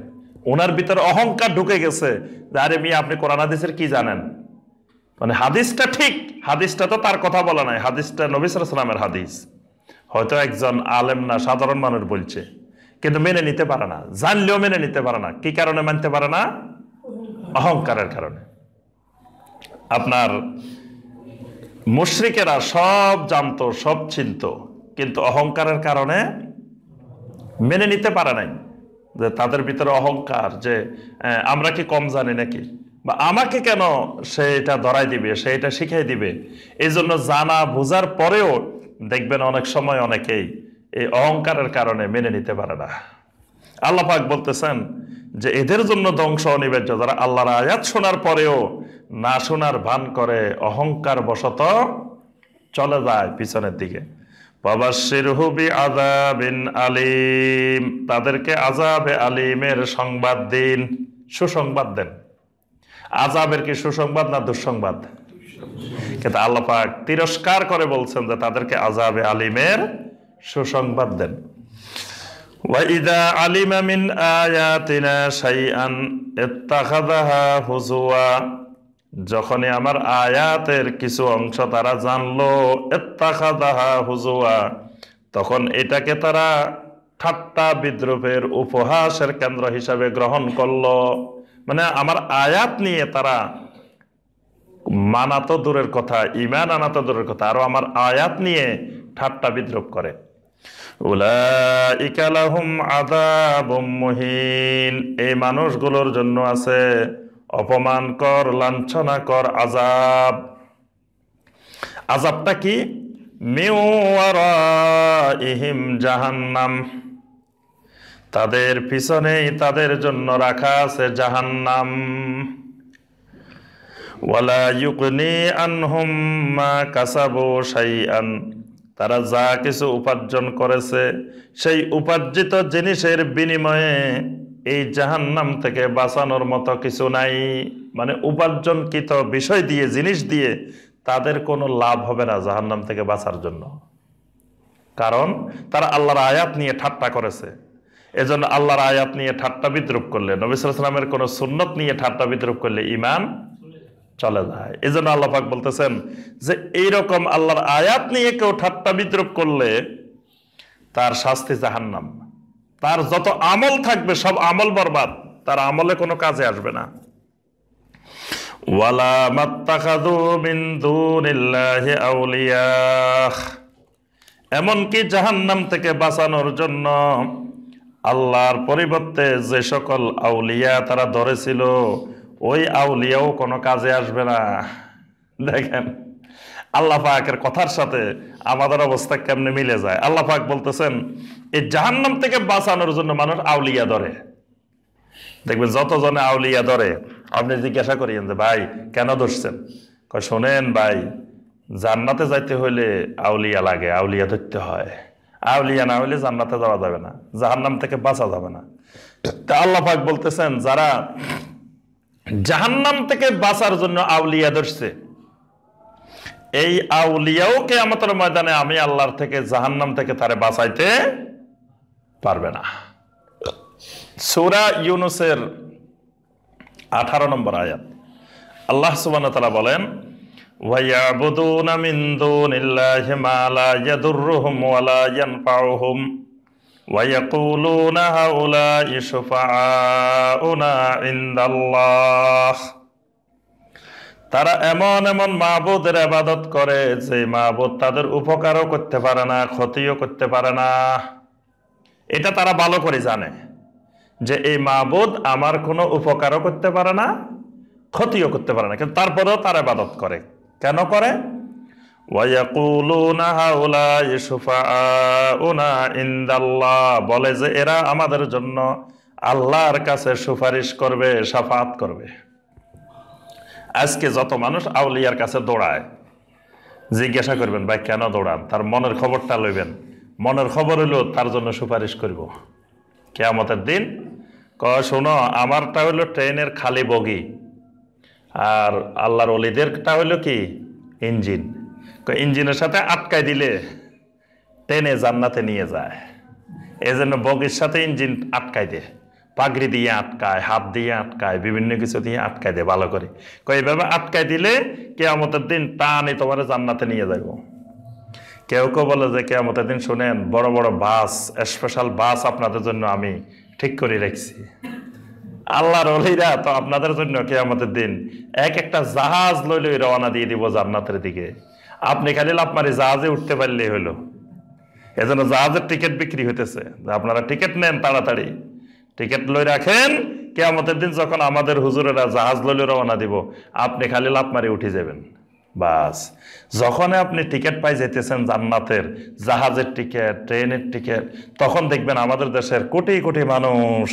ওনার ভিতরে অহংকার ঢুকে গেছে যে আরে মিয়া আপনি কোরআন হাদিসের কি জানেন? মানে হাদিসটা ঠিক, হাদিসটা তো তার কথা বলা নাই, হাদিসটা নবী সাল্লাল্লাহু আলাইহি ওয়াসাল্লামের হাদিস, হয়তো একজন আলেম না, সাধারণ মানুষ বলছে, কিন্তু মেনে নিতে পারে না, জানলেও মেনে নিতে পারে না। কি কারণে মানতে পারে না? অহংকারের কারণে। আপনার মুশরিকেরা সব জানতো, সব চিনতো, কিন্তু অহংকারের কারণে মেনে নিতে পারে নাই, যে তাদের ভিতরে অহংকার, যে আমরা কি কম জানি নাকি, বা আমাকে কেন সে এটা ধরাই দিবে, সে এটা শিখাই দিবে। এই জন্য জানা বোঝার পরেও দেখবেন অনেক সময় অনেকেই এই অহংকারের কারণে মেনে নিতে পারে না। আল্লাহ পাক বলতেছেন যে এদের জন্য ধ্বংস অনিবার্য, যারা আল্লাহর আয়াত শোনার পরেও না শোনার ভান করে অহংকার বশত চলে যায় পিছনের দিকে। বাবাশশিরহু বিআযাবিন আলীম, তাদেরকে আযাবে আলীমের সংবাদ দিন, সুসংবাদ দেন। আযাবের কি সুসংবাদ না দুঃসংবাদ? কিন্তু আল্লাহ পাক তিরস্কার করে বলছেন যে তাদেরকে আযাবে আলীমের সুসংবাদ দেন। ওয়াইদা আলিমা মিন আয়াতিনা শাইআন ইত্তাখাযাহা হুজুয়া, যখনই আমার আয়াতের কিছু অংশ তারা জানলো, ইত্তাখাযাহা হুজুয়া, তখন এটাকে তারা ঠাট্টা বিদ্রুপের উপহাসের কেন্দ্র হিসাবে গ্রহণ করলো। মানে আমার আয়াত নিয়ে তারা মানা তো দূরের কথা, ঈমান আনা তো দূরের কথা, আরো আমার আয়াত নিয়ে ঠাট্টা বিদ্রুপ করে। উলাইকা লাহুম আযাবুম মুহিন, এই মানুষগুলোর জন্য আছে অপমানকর, লাঞ্ছনাকর আযাব। আযাবটা কি? মিন ওয়ারাইহিম জাহান্নাম, তাদের পিছনেই তাদের জন্য রাখা আছে জাহান্নাম। ওয়ালা ইউগনি আনহুম মা কাসাবু শাইআন, তারা যা কিছু উপার্জন করেছে সেই উপার্জিত জিনিসের বিনিময়ে এই জাহান্নাম থেকে বাঁচানোর মতো কিছু নাই। মানে উপার্জনকৃত বিষয় দিয়ে, জিনিস দিয়ে তাদের কোনো লাভ হবে না জাহান্নাম থেকে বাঁচার জন্য, কারণ তারা আল্লাহর আয়াত নিয়ে ঠাট্টা করেছে। এজন্য আল্লাহর আয়াত নিয়ে ঠাট্টা বিদ্রুপ করলে, নবী সাল্লাল্লাহু আলাইহি ওয়াসাল্লামের কোনো সুন্নত নিয়ে ঠাট্টা বিদ্রুপ করলে ঈমান চলে যায়। এই জন্য আল্লাহ পাক বলতেছেন যে এইরকম আল্লাহর আয়াত নিয়ে কেউ ঠাট্টা বিদ্রুপ করলে তার শাস্তি জাহান্নাম। তার যত আমল থাকবে সব আমল বরবাদ, তার আমলে কোনো কাজে আসবে না। ওয়ালা মাত্তাখাযু মিন দুনিল্লাহি আউলিয়া, এমনকি জাহান্নাম থেকে বাঁচানোর জন্য আল্লাহর পরিবর্তে যে সকল আউলিয়া তারা ধরেছিল, ওই আউলিয়াও কোনো কাজে আসবে না। দেখেন আল্লাহ পাকের কথার সাথে আমাদের অবস্থা কেমনে মিলে যায়। আল্লাহ পাক বলতেছেন এই জাহান্নাম থেকে বাঁচানোর জন্য মানুষ আউলিয়া ধরে। দেখবেন যতজনে আউলিয়া ধরে, আপনি জিজ্ঞাসা করিয়েন যে ভাই কেন ধরছেন, কয় শোনেন ভাই, জান্নাতে যাইতে হইলে আউলিয়া লাগে, আউলিয়া ধরতে হয়, আউলিয়া না হইলে জান্নাতে যাওয়া যাবে না, জাহান্নাম থেকে বাঁচা যাবে না। তা আল্লাহ পাক বলতেছেন যারা জাহান্নাম থেকে বাঁচার জন্য আউলিয়া ধরছে, এই আউলিয়াও কিয়ামতের ময়দানে আমি আল্লাহর থেকে, জাহান্নাম থেকে তারে বাঁচাইতে পারবে না। সূরা ইউনূসের 18 নম্বর আয়াত আল্লাহ সুবহানাহু ওয়া তাআলা বলেন, ওয়া ইয়াবুদুনা মিন দুনিল্লাহি মা লা ইয়াদুররুহুম ওয়া লা ইয়ানফাউহুম ওয়া ইয়াকুলুনা হাউলাই শুফাআউনা ইনদাল্লাহ, তারা এমন এমন মাবুদের ইবাদত করে যে মাবুদ তাদের উপকারও করতে পারে না, ক্ষতিও করতে পারে না। এটা তারা ভালো করে জানে যে এই মাবুদ আমার কোনো উপকারও করতে পারে না, ক্ষতিও করতে পারে না, কিন্তু তারপরেও তারা ইবাদত করে। কেন করে? ওয়ায়াকুলুনা হাউলাই শুফাআউনা ইনদাল্লাহ, বলে যে এরা আমাদের জন্য আল্লাহর কাছে সুপারিশ করবে, শাফাআত করবে। আজকে যত মানুষ আউলিয়ার কাছে দৌড়ায়, জিজ্ঞাসা করবেন ভাই কেন দৌড়ান, তার মনের খবরটা লইবেন। মনের খবর হইল তার জন্য সুপারিশ করব কিয়ামতের দিন। শোনো, আমারটা হইলো ট্রেনের খালি বগি, আর আল্লাহর ওলিদেরটা হইলো কি ইঞ্জিন। ইঞ্জিনের সাথে আটকায় দিলে ট্রেনে জান্নাতে নিয়ে যায়, এই জন্য বগির সাথে ইঞ্জিন আটকায় দেয়, পাগড়ি দিয়ে আটকায়, হাত দিয়ে আটকায়, বিভিন্ন কিছু দিয়ে আটকায় দেয় ভালো করে। এইভাবে আটকায় দিলে কিয়ামতের দিন টানে তোমার জান্নাতে নিয়ে যাইব। কেউ কেউ বলে যে কিয়ামতের দিন শুনেন, বড় বড় বাস, স্পেশাল বাস আপনাদের জন্য আমি ঠিক করে রাখছি। আল্লাহর ওলিরা তো আপনাদের জন্য কিয়ামতের দিন এক একটা জাহাজ লইলে রওনা দিয়ে দিব জান্নাতের দিকে। আপনি খালি লাফ মারি জাহাজে উঠতে পারলেই হলো। এজন্য জাহাজের টিকিট বিক্রি হইতেছে, আপনারা টিকিট নেন, তাড়াতাড়ি টিকিট লই রাখেন, কিয়ামতের দিন যখন আমাদের হুজুরেরা জাহাজ লইলে রওনা দিব, আপনি খালি লাফ মারি উঠে যাবেন। বাস, যখন আপনি টিকিট পাই যেতেছেন জান্নাতের, জাহাজের টিকিট, ট্রেনের টিকিট, তখন দেখবেন আমাদের দেশের কোটি কোটি মানুষ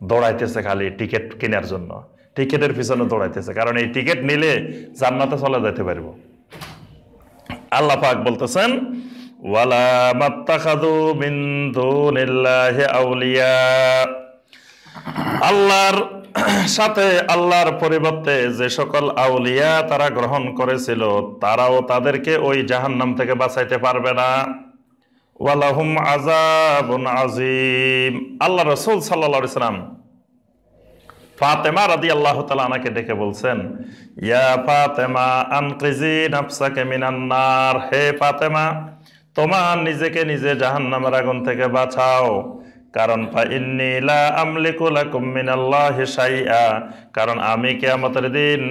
দৌড়াইতেছে খালি টিকিট কেনার জন্য, টিকিটের পিছনে দৌড়াইতেছে, কারণ এই টিকিট নিলে জান্নাতে চলে যেতে পারবো। আল্লাহ পাক বলতেছেন, ওয়ালা মাত্তাখাযু মিন দুনিল্লাহি আউলিয়া, আল্লাহর সাথে, আল্লাহর পরিবর্তে যে সকল আউলিয়া তারা গ্রহণ করেছিল, তারাও তাদেরকে ওই জাহান্নাম থেকে বাঁচাইতে পারবে না। ওয়ালাহুম আযাবুন আযীম। আল্লাহ রাসূল সাল্লাল্লাহু আলাইহি সাল্লাম ফাতেমা রাদিয়াল্লাহু তাআলা আনহাকে ডেকে বলছেন, ইয়া ফাতেমা আনকিজি নাফসাকা মিনান নার, হে ফাতেমা, তোমার নিজেকে নিজে জাহান্নামের আগুন থেকে বাঁচাও। কারণ ফাইন্নী লা আমলিকু লাকুম মিনাল্লাহি শাইআ, কারণ আমি কিয়ামতের দিন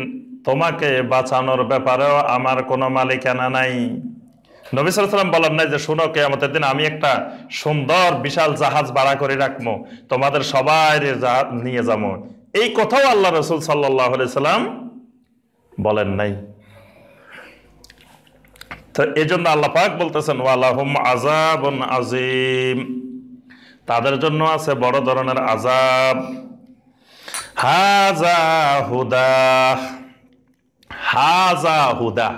তোমাকে বাঁচানোর ব্যাপারেও আমার কোনো মালিকানা নাই। নবী সাল্লাল্লাহু আলাইহি ওয়াসাল্লাম বলেন নাই যে শোনো, কিয়ামতের দিন আমি একটা সুন্দর বিশাল জাহাজ ভাড়া করে রাখবো, তোমাদের সবাই নিয়ে যাবো, এই কথাও আল্লাহ রাসূল সাল্লাল্লাহু আলাইহি সাল্লাম বলেন নাই। তো এই জন্য আল্লাহ পাক বলতেছেন, ওয়ালাহুম আযাবুন আযীম, তাদের জন্য আছে বড় ধরনের আযাব। হাযা হুদা, হাযা হুদা,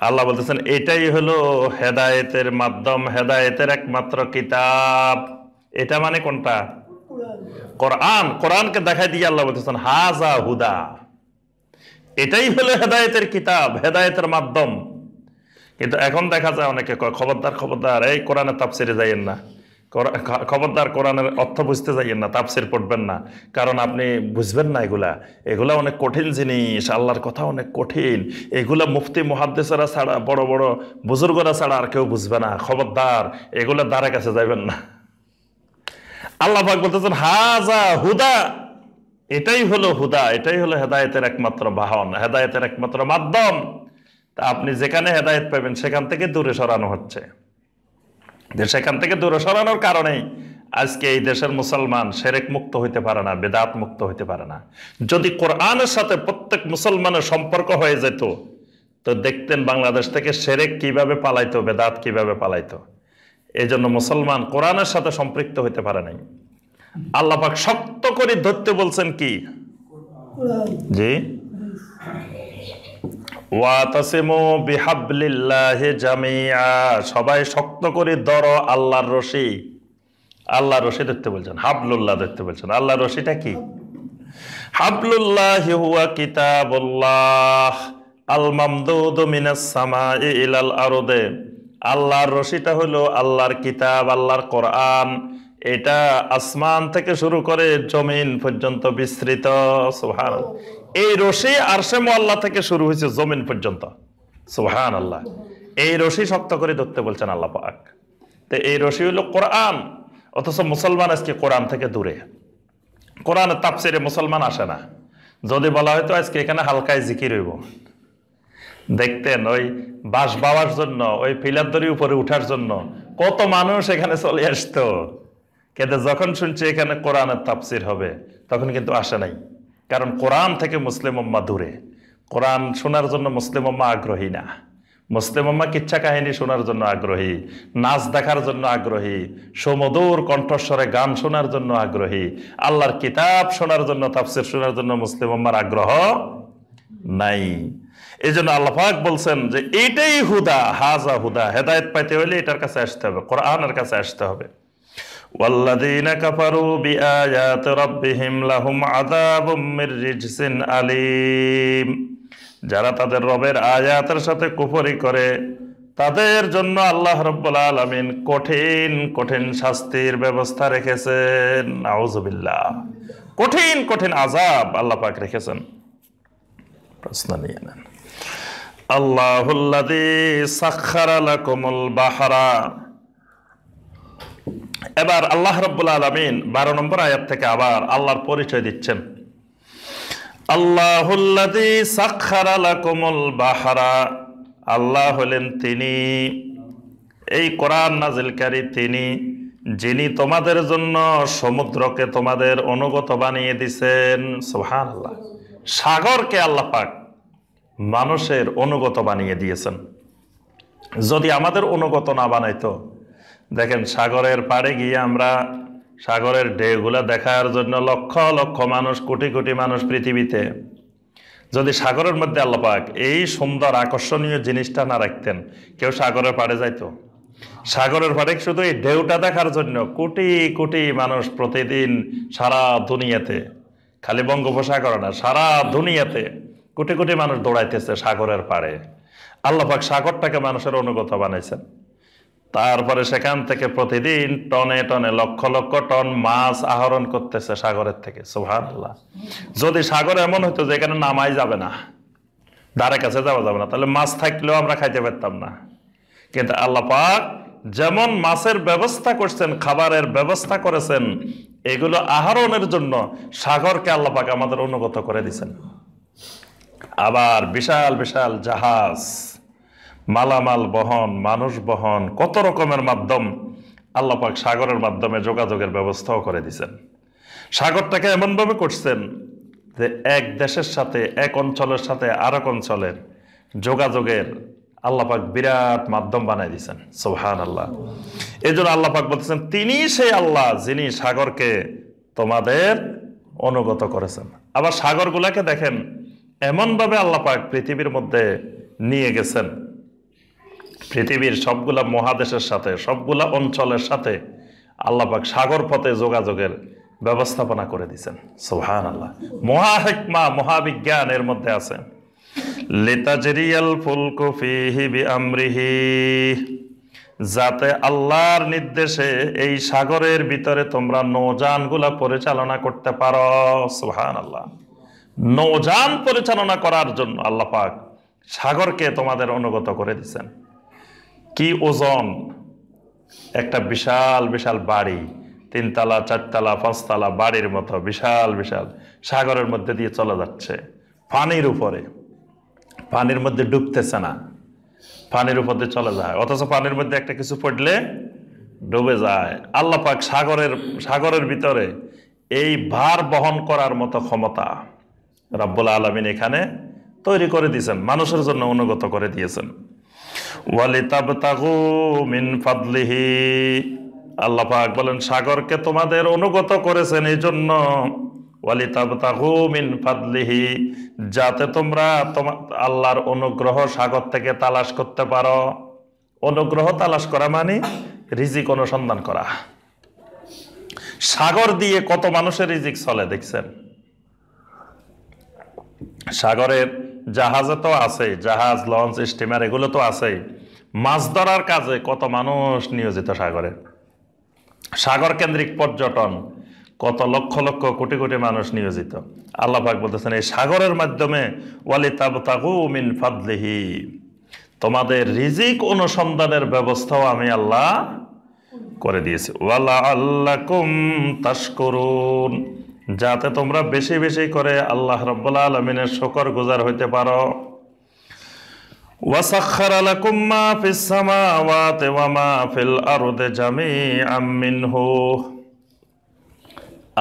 আল্লাহ বলতেছেন এটাই হলো হেদায়েতের মাধ্যম, হেদায়েতের একমাত্র কিতাব। এটা মানে কোনটা? কোরআন। কোরআনকে দেখাই দিয়ে আল্লাহ বলতেছেন হাযা হুদা, এটাই হলো হেদায়েতের কিতাব, হেদায়েতের মাধ্যম। কিন্তু এখন দেখা যায় অনেকে কয়, খবরদার খবরদার, এই কোরআনের তাফসিরে যাইয়েন না, খবরদার কোরআনের অর্থ বুঝতে যাইয়েন না, তাফসির পড়বেন না, কারণ আপনি বুঝবেন না, এগুলা অনেক কঠিন জিনিস, আল্লাহর কথা অনেক কঠিন, এগুলা মুফতি মুহাদ্দিসরা ছাড়া, বড় বড় বুজুর্গরা ছাড়া আর কেউ বুঝবে না, খবরদার এগুলা দ্বারে কাছে যাবেন না। আল্লাহ পাক বলতেছেন হাযা হুদা, এটাই হলো হুদা, এটাই হলো হেদায়েতের একমাত্র বাহন, হেদায়েতের একমাত্র মাধ্যম। তা আপনি যেখানে হেদায়েত পাবেন সেখান থেকে দূরে সরানো হচ্ছে। সেখান থেকে দূরে সরানোর কারণেই আজকে এই দেশের মুসলমান শিরক মুক্ত হইতে পারে না, বিদআত মুক্ত হইতে পারে না। যদি কোরআনের সাথে প্রত্যেক মুসলমানের সম্পর্ক হয়ে যেত, তো দেখতেন বাংলাদেশ থেকে শিরক কিভাবে পালাইতো, বিদআত কিভাবে পালাইতো। এই জন্য মুসলমান কোরআনের সাথে সম্পৃক্ত হইতে পারে নাই। আল্লাহ পাক শক্ত করে ধরতে বলছেন কি? জি, ওয়াতাসিমু বিহাবলিল্লাহি জামিআ, সবাই শক্ত করে ধরো আল্লাহর রশি। আল্লাহর রশি ধরতে বলছেন, হাবলুল্লাহ ধরতে বলছেন। আল্লাহর রশিটা কি? হাবলুল্লাহি হুয়া কিতাবুল্লাহ আল মামদুদু মিনাস সামাই ইলাল আরদে। আল্লাহর রশিটা হলো আল্লাহর কিতাব, আল্লাহর কোরআন। এটা আসমান থেকে শুরু করে জমিন পর্যন্ত বিস্তৃত। সুবহানাল্লাহ। এই রশি আরশে মুআল্লা থেকে শুরু হয়েছে জমিন পর্যন্ত। সুবহানাল্লাহ। এই রশি শক্ত করে ধরতে বলছেন আল্লাহ পাক। তো এই রশি হলো কোরআন, অথচ মুসলমান আজকে কোরআন থেকে দূরে। কোরআনের তাফসিরে মুসলমান আসে না। যদি বলা হয়তো আজকে এখানে হালকায় জিকির হইব, দেখতেন ওই বাঁশ বাওয়ার জন্য, ওই পিলার দড়ি উপরে উঠার জন্য কত মানুষ এখানে চলে আসতো, কিন্তু যখন শুনছে এখানে কোরআনের তাফসির হবে তখন কিন্তু আসে নাই। কারণ কোরআন থেকে মুসলিম উম্মাহ দূরে, কোরআন শোনার জন্য মুসলিম উম্মাহ আগ্রহী না। মুসলিম উম্মাহ কিচ্ছা কাহিনী শোনার জন্য আগ্রহী, নাচ দেখার জন্য আগ্রহী, সুমধুর কণ্ঠস্বরে গান শোনার জন্য আগ্রহী। আল্লাহর কিতাব শোনার জন্য, তাফসির শোনার জন্য মুসলিম উম্মাহর আগ্রহ নাই। এই জন্য আল্লাহ পাক বলছেন যে এটাই হুদা, হাযা হুদা। হেদায়েত পাইতে হলে এটার কাছে আসতে হবে, কোরআনের কাছে আসতে হবে। ওয়াল্লাযীনা কাফারু বিআয়াতি রাব্বিহিম লাহুম আযাবুম মির রিজসিন আলীম। যারা তাদের রবের আয়াতের সাথে কুফরি করে, তাদের জন্য আল্লাহ রাব্বুল আলামিন কঠিন কঠিন শাস্তির ব্যবস্থা রেখেছেন। নাউযুবিল্লাহ। কঠিন কঠিন আযাব আল্লাহ পাক রেখেছেন। প্রশ্ন নিয়ে নেন। আল্লাহুল্লাযী সাখখারা লাকুমুল বাহরা। এবার আল্লাহ রাব্বুল আলামিন 12 নম্বর আয়াত থেকে আবার আল্লাহর পরিচয় দিচ্ছেন। আল্লাহুল্লাযী সাখখারা লাকুমুল বাহরা, আল্লাহ হলেন তিনি এই কোরআন নাজিলকারী তিনি, যিনি তোমাদের জন্য সমুদ্রকে তোমাদের অনুগত বানিয়ে দিছেন। সুবহানাল্লাহ। সাগরকে আল্লাহ পাক মানুষের অনুগত বানিয়ে দিয়েছেন। যদি আমাদের অনুগত না বানাইতো, দেখেন সাগরের পাড়ে গিয়ে আমরা সাগরের ঢেউগুলা দেখার জন্য লক্ষ লক্ষ মানুষ, কোটি কোটি মানুষ পৃথিবীতে, যদি সাগরের মধ্যে আল্লাহ পাক এই সুন্দর আকর্ষণীয় জিনিসটা না রাখতেন, কেউ সাগরের পাড়ে যাইতো? সাগরের পাড়ে শুধু এই ঢেউটা দেখার জন্য কোটি কোটি মানুষ প্রতিদিন সারা দুনিয়াতে, খালি বঙ্গোপসাগর না, সারা দুনিয়াতে কোটি কোটি মানুষ দৌড়াইতেছে সাগরের পাড়ে। আল্লাহ পাক সাগরটাকে মানুষের অনুগত বানাইছেন। তারপরে সেখান থেকে প্রতিদিন টনে টনে লক্ষ লক্ষ টন মাছ আহরণ করতেছে সাগরের থেকে। সুবহানাল্লাহ। যদি সাগর এমন হইতো যে এখানে নামাই যাবে না, ধারে কাছে যাওয়া যাবে না, তাহলে মাছ থাকলেও আমরা খাইতে পারতাম না। কিন্তু আল্লাহ পাক যেমন মাছের ব্যবস্থা করছেন, খাবারের ব্যবস্থা করেছেন, এগুলো আহরণের জন্য সাগরকে আল্লাহ পাক আমাদের অনুগত করে দিয়েছেন। আবার বিশাল বিশাল জাহাজ, মালামাল বহন, মানুষ বহন, কত রকমের মাধ্যম আল্লাহ পাক সাগরের মাধ্যমে যোগাযোগের ব্যবস্থাও করে দিয়েছেন। সাগরটাকে এমনভাবে করছেন যে এক দেশের সাথে, এক অঞ্চলের সাথে আরেক অঞ্চলের যোগাযোগের আল্লাহ পাক বিরাট মাধ্যম বানাই দিয়েছেন। সুবহানাল্লাহ। এই জন্য আল্লাহ পাক বলতেছেন, তিনি সেই আল্লাহ যিনি সাগরকে তোমাদের অনুগত করেছেন। আবার সাগরগুলাকে দেখেন এমনভাবে আল্লাহ পাক পৃথিবীর মধ্যে নিয়ে গেছেন, পৃথিবীর সবগুলা মহাদেশের সাথে, সবগুলা অঞ্চলের সাথে আল্লাহ পাক সাগর পথে যোগাযোগের ব্যবস্থাপনা করে দিয়েছেন। সুবহানাল্লাহ। মহাহিকমা, মহাবিজ্ঞান এর মধ্যে আছে। লিতাজরিয়াল ফুলকু ফীহি বিআমরিহি, যাতে আল্লাহর নির্দেশে এই সাগরের ভিতরে তোমরা নৌযানগুলা পরিচালনা করতে পারো। সুবহানাল্লাহ। নৌযান পরিচালনা করার জন্য আল্লাহ পাক সাগরকে তোমাদের অনুগত করে দিয়েছেন। কি ওজন! একটা বিশাল বিশাল বাড়ি, 3 তলা 4 তলা 5 তলা বাড়ির মতো বিশাল বিশাল সাগরের মধ্যে দিয়ে চলে যাচ্ছে, পানির উপরে, পানির মধ্যে ডুবতেছে না, পানির উপর দিয়ে চলে যায়, অথচ পানির মধ্যে একটা কিছু পড়লে ডুবে যায়। আল্লাহ পাক সাগরের ভিতরে এই ভার বহন করার মতো ক্ষমতা রব্বুল আলামিন এখানে তৈরি করে দিয়েছেন, মানুষের জন্য অনুগত করে দিয়েছেন। ওয়ালিতাবতাগু মিন ফাদলিহি, আল্লাহ পাক বলেন সাগরকে তোমাদের অনুগত করেছেন এই জন্য, ওয়ালিতাবতাগু মিন ফাদলিহি, যাতে তোমরা আল্লাহর অনুগ্রহ সাগর থেকে তালাশ করতে পারো। অনুগ্রহ তালাশ করা মানে রিজিক অনুসন্ধান করা। সাগর দিয়ে কত মানুষের রিজিক চলে দেখছেন। সাগরের জাহাজে তো আছে, জাহাজ, লঞ্চ, স্টিমার এগুলো তো আছেই। মাছ ধরার কাজে কত মানুষ নিয়োজিত সাগরে। সাগর কেন্দ্রিক পর্যটন, কত লক্ষ লক্ষ কোটি কোটি মানুষ নিয়োজিত। আল্লাহ পাক বলতেছেন এই সাগরের মাধ্যমে ওয়ালিতাবতাগু মিন ফাদলিহি, তোমাদের রিজিক অনুসন্ধানের ব্যবস্থাও আমি আল্লাহ করে দিয়েছি। ওয়ালাআল্লাকুম তাশকুরুন, যাতে তোমরা বেশি বেশি করে আল্লাহ রাব্বুল আলামিনের শুকরগুজার হইতে পারো। ওয়াসাখখারা লাকুম মা ফিস সামাওয়াতি ওয়া মা ফিল আরদি জামিআম মিনহু,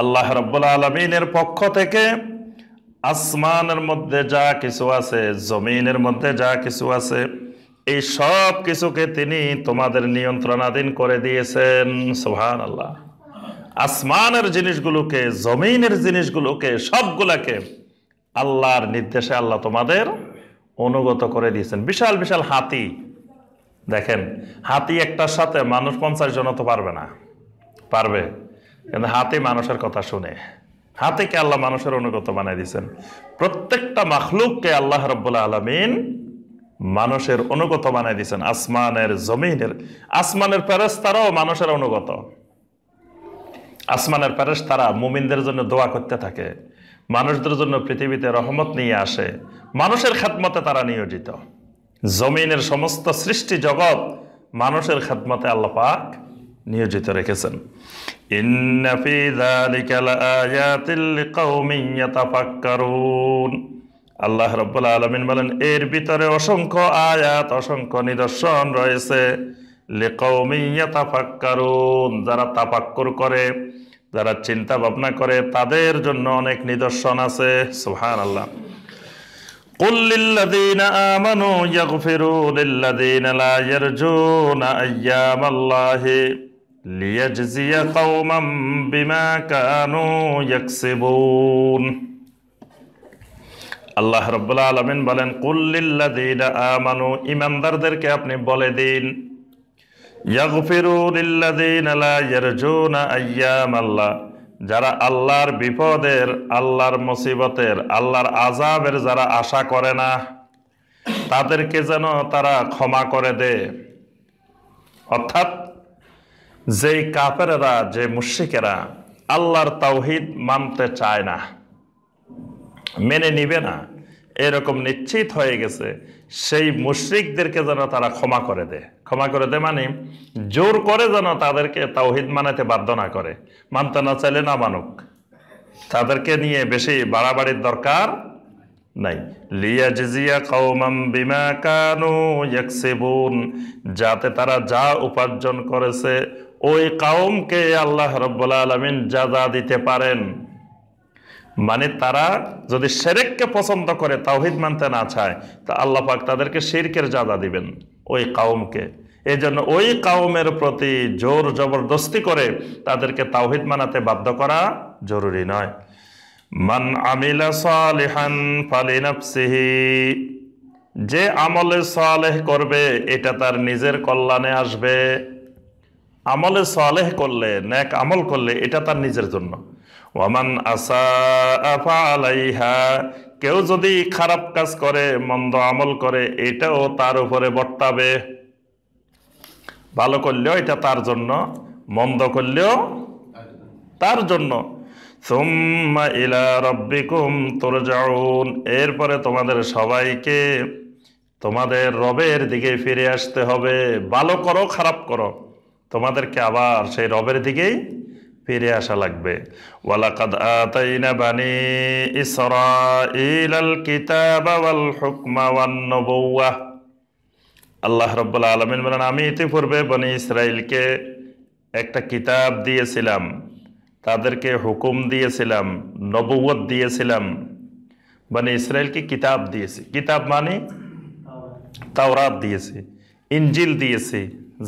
আল্লাহ রাব্বুল আলামিনের পক্ষ থেকে আসমানের মধ্যে যা কিছু আছে, জমিনের মধ্যে যা কিছু আছে, এই সব কিছুকে তিনি তোমাদের নিয়ন্ত্রণাধীন করে দিয়েছেন। সুবহানাল্লাহ। আসমানের জিনিসগুলোকে, জমিনের জিনিসগুলোকে, সবগুলাকে আল্লাহর নির্দেশে আল্লাহ তোমাদের অনুগত করে দিয়েছেন। বিশাল বিশাল হাতি দেখেন, হাতি একটার সাথে মানুষ 50 জন তো পারবে না, পারবে? কিন্তু হাতি মানুষের কথা শুনে। হাতিকে আল্লাহ মানুষের অনুগত বানাই দিয়েছেন। প্রত্যেকটা মাখলুককে আল্লাহ রাব্বুল আলামিন মানুষের অনুগত বানাই দিয়েছেন। আসমানের, জমিনের, আসমানের ফেরেশতারাও মানুষের অনুগত। আসমানের ফেরেশতারা মুমিনদের জন্য দোয়া করতে থাকে, মানুষদের জন্য পৃথিবীতে রহমত নিয়ে আসে, মানুষের খেদমতে তারা নিয়োজিত। জমিনের সমস্ত সৃষ্টি জগৎ মানুষের খেদমতে আল্লাহ পাক নিয়োজিত রেখেছেন। ইন্না ফি যালিকা লাআয়াতিল লিকাউমিন ইয়াতাফাক্কারুন, আল্লাহ রাব্বুল আলামিন বলেন এর ভিতরে অসংখ্য আয়াত, অসংখ্য নিদর্শন রয়েছে লিকাউমিন ইয়াতাফাক্কারুন, যারা তাফাক্কুর করে, যারা চিন্তা ভাবনা করে, তাদের জন্য অনেক নিদর্শন আছে। সুবহানাল্লাহ। কুল লিল্লাযীনা আমানু ইয়াগফিরু লিল্লাযীনা লা ইয়ারজুনা আইয়ামাল্লাহি লিয়াজজিয়া কওমান বিমা কানু ইয়াকসিবুন। আল্লাহ রাব্বুল আলামিন বলেন, কুল লিল্লাযীনা আমানু, ঈমানদারদেরকে আপনি বলে দিন, ইয়াগফিরু লিল্লাযীনা লা ইয়ারজুনা আইয়ামাল্লাহ, যারা আল্লাহর বিপদের, আল্লাহর মুসিবতের, আল্লাহর আযাবের যারা আশা করে না, তাদেরকে যেন তারা ক্ষমা করে দে। অর্থাৎ যেই কাফেররা, যে মুশরিকেরা আল্লাহর তাওহীদ মানতে চায় না, মেনে নিবে না, এরকম নিশ্চিত হয়ে গেছে, সেই মুশরিকদেরকে যেন তারা ক্ষমা করে দেয়। ক্ষমা করে দেয় মানে জোর করে যেন তাদেরকে তাওহীদ মানাতে বাধ্য না করে, মানতে না চাইলে না মানুক, তাদেরকে নিয়ে বেশি বাড়াবাড়ির দরকার নাই। লিয়াজজিয়া কওমান বিমা কানু ইয়াকসিবুন, যাতে তারা যা উপার্জন করেছে ওই কওমকে আল্লাহ রাব্বুল আলামিন যাজা দিতে পারেন। মানে তারা যদি শিরককে পছন্দ করে, তাওহীদ মানতে না চায়, তা আল্লাহ পাক তাদেরকে শিরকের যাজা দিবেন ওই কওমকে। এই জন্য ওই কওমের প্রতি জোর জবরদস্তি করে তাদেরকে তাওহীদ মানাতে বাধ্য করা জরুরি নয়। মান আমিলা সালিহান ফালিনাফসিহি, যে আমলে সালেহ করবে এটা তার নিজের কল্যাণে আসবে। আমলে সালেহ করলে, নেক আমল করলে এটা তার নিজের জন্য। ওয়ামান আসা ফালাইহা, কেউ যদি খারাপ কাজ করে, মন্দ আমল করে, এটাও তার উপরে বর্তাবে। ভালো করলেও এটা তার জন্য, মন্দ করলেও তার জন্য। সুম্মা ইলা রাব্বিকুম তুরজাউন, এরপরে তোমাদের সবাইকে তোমাদের রবের দিকে ফিরে আসতে হবে। ভালো করো, খারাপ করো, তোমাদেরকে আবার সেই রবের দিকেই ফিরে আসা লাগবে। ওয়ালাকাদ আতাইনা বানি ইসরাঈলাল কিতাবা ওয়াল হুকমা ওয়ান নবুওয়াহ, আল্লাহ রাব্বুল আলামিন বলেন, আমি ইতিপূর্বে বনি ইসরাইলকে একটা কিতাব দিয়েছিলাম, তাদেরকে হুকুম দিয়েছিলাম, নবুয়ত দিয়েছিলাম। বনি ইসরাইলকে কিতাব দিয়েছি, কিতাব মানে তাওরাত দিয়েছি, ইনজিল দিয়েছি,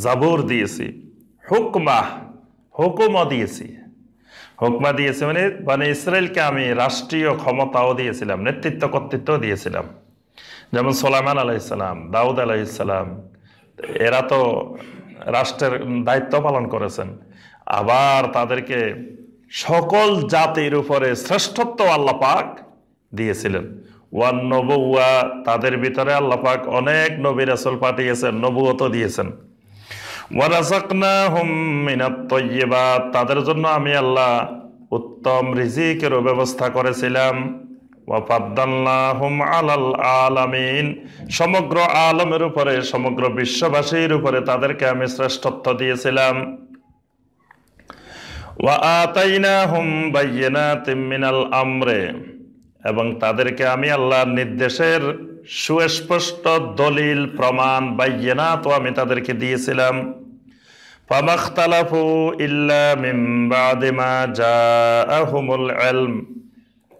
জাবুর দিয়েছি, হুকমা, হুকুমও দিয়েছি। হুকমা দিয়েছি মানে বনি ইসরাইলকে আমি রাষ্ট্রীয় ক্ষমতাও দিয়েছিলাম, নেতৃত্ব কর্তৃত্ব দিয়েছিলাম। যেমন সুলাইমান আলাইহিসসালাম, দাউদ আলাইহিসসালাম, এরা তো রাষ্ট্রের দায়িত্ব পালন করেছেন। আবার তাদেরকে সকল জাতির উপরে শ্রেষ্ঠত্ব আল্লাহ পাক দিয়েছিলেন। ওয়ান নবুওয়া, তাদের ভিতরে আল্লাহ পাক অনেক নবী রাসূল পাঠিয়েছেন, নবুয়ত দিয়েছেন। ওয়া রাযাকনাহুম মিনাত তাইয়্যিবাত, তাদের জন্য আমি আল্লাহ উত্তম রিজিকেরও ব্যবস্থা করেছিলাম। ওয়া ফাদ্দালনাহুম আলাল আলামিন, সমগ্র আলমের উপরে, সমগ্র বিশ্ববাসীর উপরে তাদেরকে আমি শ্রেষ্ঠত্ব দিয়েছিলাম। ওয়া আতাইনাহুম বায়্যিনাতিম মিনাল আমরে, এবং তাদেরকে আমি আল্লাহর নির্দেশের সুস্পষ্ট দলিল, প্রমাণ, বায়্যিনাত আমি তাদেরকে দিয়েছিলাম। ফামাখতালাফু ইল্লা মিন বাদি মা জাআহুমুল ইলম,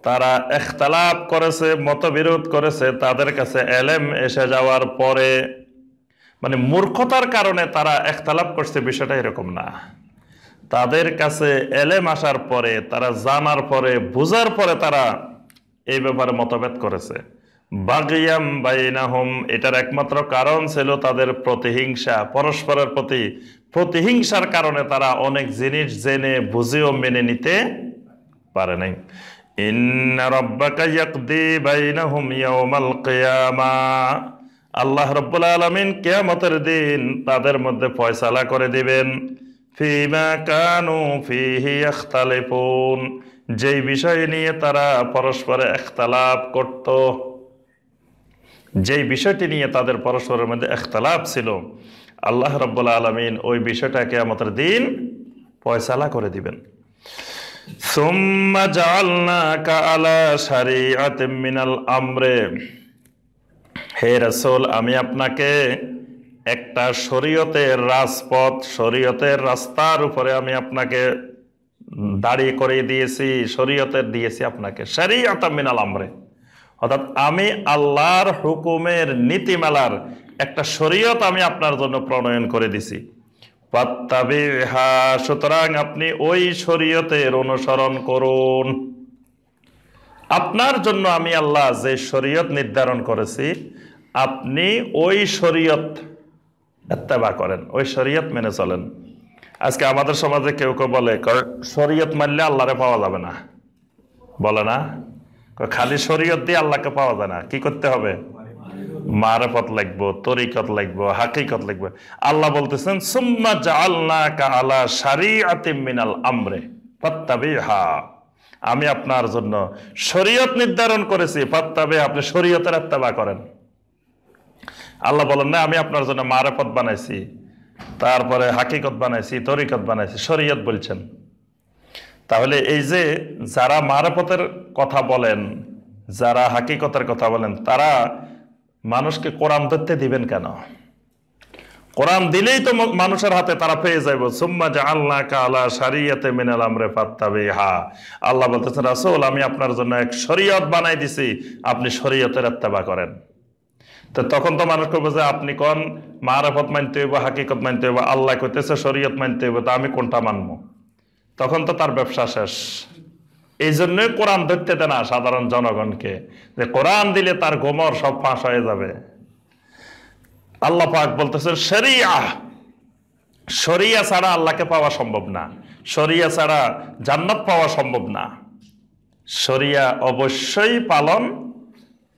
তারা ইখতিলাফ করেছে, মতবিরোধ করেছে তাদের কাছে এলেম এসে যাওয়ার পরে। মানে মূর্খতার কারণে তারা ইখতিলাফ করছে, বিষয়টা এরকম না। তাদের কাছে এলেম আসার পরে, তারা জানার পরে, বুঝার পরে তারা এই ব্যাপারে মতভেদ করেছে। বাগিয়াম বাইনাহুম, এটার একমাত্র কারণ ছিল তাদের প্রতিহিংসা, পরস্পরের প্রতি প্রতিহিংসার কারণে তারা অনেক জিনিস জেনে বুঝেও মেনে নিতে পারে নাই। ইন্না রাব্বাকা ইয়াকদি বাইনাহুম ইয়াওমাল কিয়ামাহ, আল্লাহ রাব্বুল আলামিন কিয়ামতের দিন তাদের মধ্যে ফয়সালা করে দিবেন। ফিমা কানু ফিহি ইখতালিফুন, যেই বিষয় নিয়ে তারা পরস্পরে ইখতিলাফ করত, যেই বিষয়টি নিয়ে তাদের পরস্পরের মধ্যে ইখতিলাফ ছিল, আল্লাহ রাব্বুল আলামিন ওই বিষয়টা কিয়ামতের দিন ফয়সালা করে দিবেন। সুম্মা জাআলনাকা আলা শারিআতিম মিনাল আমরে, হে রাসূল, আমি আপনাকে একটা শরীয়তের রাজপথ, শরীয়তের রাস্তার উপরে আমি আপনাকে দাঁড়িয়ে করে দিয়েছি, শরীয়তের দিয়েছি আপনাকে শরীআতাম মিনাল আমরে, অর্থাৎ আমি আল্লাহর হুকুমের নীতিমালার একটা শরীয়ত আমি আপনার জন্য প্রণয়ন করে দিছি। ফাত্তাবিহা, সুতরাং আপনি ওই শরীয়তের অনুসরণ করুন। আপনার জন্য আমি আল্লাহ যে শরীয়ত নির্ধারণ করেছি, আপনি ওই শরীয়ত ইত্তেবা করেন, ওই শরীয়ত মেনে চলেন। আজকে আমাদের সমাজে কেউ কেউ বলে শরীয়ত মানলে আল্লাহরে পাওয়া যাবে না, বলে না? খালি শরীয়ত দিয়ে আল্লাহকে পাওয়া যায় না, কি করতে হবে? মারিফত লাগবো, তরিকত লাগবো, হাকিকত লাগবে। আল্লাহ বলতেছেন সুম্মা জাআলনাকা আলা শারিআতিম মিনাল আমরে ফাত্তাবিহা, আমি আপনার জন্য শরীয়ত নির্ধারণ করেছি, ফাত্তাবিহা, আপনি শরীয়তের ইত্তেবা করেন। আল্লাহ বলেন না আমি আপনার জন্য মারিফত বানাইছি, তারপরে হাকিকত বানাইছি, তরিকত বানাইছি, শরীয়ত বলছেন। তাহলে এই যে যারা মারিফতের কথা বলেন, যারা হাকিকতের কথা বলেন, তারা মানুষকে কোরআন ধরতে দিবেন কেন? কোরআন দিলেই তো মানুষের হাতে তারা পেয়ে যাইব। সুম্মা জাআলনাকা আলা শারিআতিম মিনাল আমরি ফাত্তাবিহা, আল্লাহ বলতেছেন রাসূল আমি আপনার জন্য এক শরীয়ত বানাই দিছি, আপনি শরীয়তের ইত্তেবা করেন। তো তখন তো মানুষ কইবে যে আপনি কোন মারিফত মানতে হইব, হাকিকত মানতে হইব, আল্লাহ কইতেছে শরীয়ত মানতে হইব, তা আমি কোনটা মানবো? তখন তো তার ব্যবসা শেষ। এই জন্যই কোরআন ধরতে দেয় না সাধারণ জনগণকে, যে কোরআন দিলে তার গোমর সব ফাঁস হয়ে যাবে। আল্লাহ পাক বলতেছে শরিয়া, শরিয়া ছাড়া আল্লাহকে পাওয়া সম্ভব না, শরিয়া ছাড়া জান্নাত পাওয়া সম্ভব না। শরিয়া অবশ্যই পালন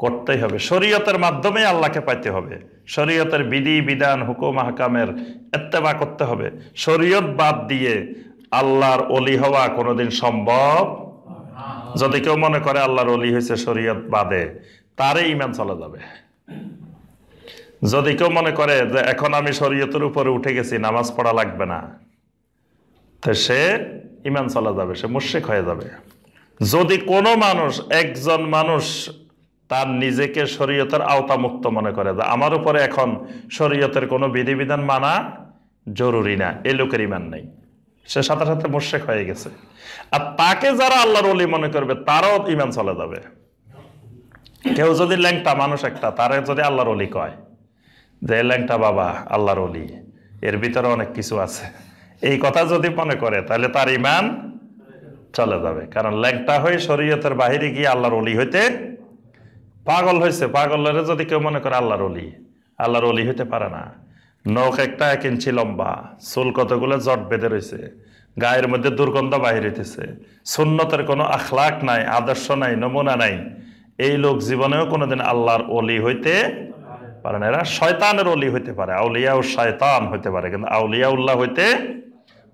করতেই হবে, শরীয়তের মাধ্যমে আল্লাহকে পাইতে হবে, শরীয়তের বিধি বিধান হুকুম আহকামের ইত্তেবা করতে হবে। শরীয়ত বাদ দিয়ে আল্লাহর ওলি হওয়া কোনোদিন সম্ভব। যদি কেউ মনে করে আল্লাহর ওলি হয়েছে শরীয়ত বাদে, তারই ঈমান চলে যাবে। যদি কেউ মনে করে যে এখন আমি শরীয়তের উপরে উঠে গেছি, নামাজ পড়া লাগবে না, তো সে ঈমান চলে যাবে, সে মুশরিক হয়ে যাবে। যদি কোনো মানুষ, একজন মানুষ তার নিজেকে শরীয়তের আওতামুক্ত মনে করে, যে আমার উপরে এখন শরীয়তের কোনো বিধিবিধান মানা জরুরি না, এই লোকের ঈমান নেই, সে সাথে সাথে মুশরিক হয়ে গেছে। আর তাকে যারা আল্লাহর ওলি মনে করবে, তারও ঈমান চলে যাবে। কেউ যদি ল্যাংটা মানুষ একটা, তারে যদি আল্লাহর ওলি কয়, যে ল্যাংটা বাবা আল্লাহর ওলি, এর ভিতরে অনেক কিছু আছে, এই কথা যদি মনে করে, তাহলে তার ঈমান চলে যাবে। কারণ ল্যাংটা হয়ে শরীয়তের বাহিরে গিয়ে আল্লাহর ওলি হইতে পাগল হয়েছে। পাগলের যদি কেউ মনে করে আল্লাহর ওলি, আল্লাহর ওলি হইতে পারে না। নখ একটা 1 ইঞ্চি লম্বা, চুল কতগুলো জট বেঁধে রয়েছে, গায়ের মধ্যে দুর্গন্ধ বাহির হইতেছে, সুন্নতের কোনো আখলাক নাই, আদর্শ নাই, নমুনা নাই, এই লোক জীবনেও কোনোদিন আল্লাহর ওলি হইতে পারে না। এরা শয়তানের ওলি হইতে পারে, আউলিয়া ও শয়তান হইতে পারে, কিন্তু আউলিয়া উল্লাহ হইতে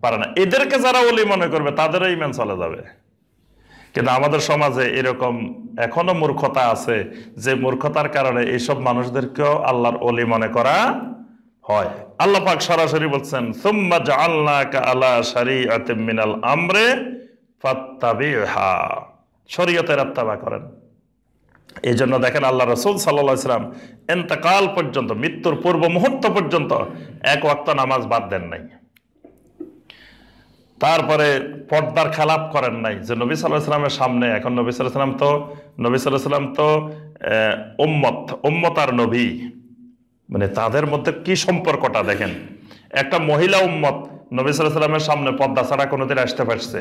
পারে না। এদেরকে যারা ওলি মনে করবে, তাদেরও ঈমান চলে যাবে। কিন্তু আমাদের সমাজে এরকম এখনো মূর্খতা আছে, যে মূর্খতার কারণে এইসব মানুষদেরকেও আল্লাহর ওলি মনে করা হয়। আল্লাহ পাক সরাসরি বলছেন সুম্মা জাআলনাকা আলা শারিআতিম মিনাল আমরি ফাত্তাবিহা, শরীয়তের ইত্তেবা করেন। এই জন্য দেখেন আল্লাহ রাসূল সাল্লাল্লাহু আলাইহি ওয়াসাল্লাম ইন্তেকাল পর্যন্ত, মৃত্যুর পূর্ব মুহূর্ত পর্যন্ত 1 ওয়াক্ত নামাজ বাদ দেন নাই। তারপরে পর্দার খেলাপ করেন নাই, যে নবী সাল্লাল্লাহু আলাইহি ওয়াসাল্লামের সামনে, এখন নবী সাল্লাল্লাহু আলাইহি ওয়াসাল্লাম তো উম্মত আর নবী, মানে তাদের মধ্যে কি সম্পর্কটা দেখেন। একটা মহিলা উম্মত নবী সাল্লাল্লাহু আলাইহি ওয়াসাল্লামের সামনে পর্দা ছাড়া কোনোদিন আসতে পারছে?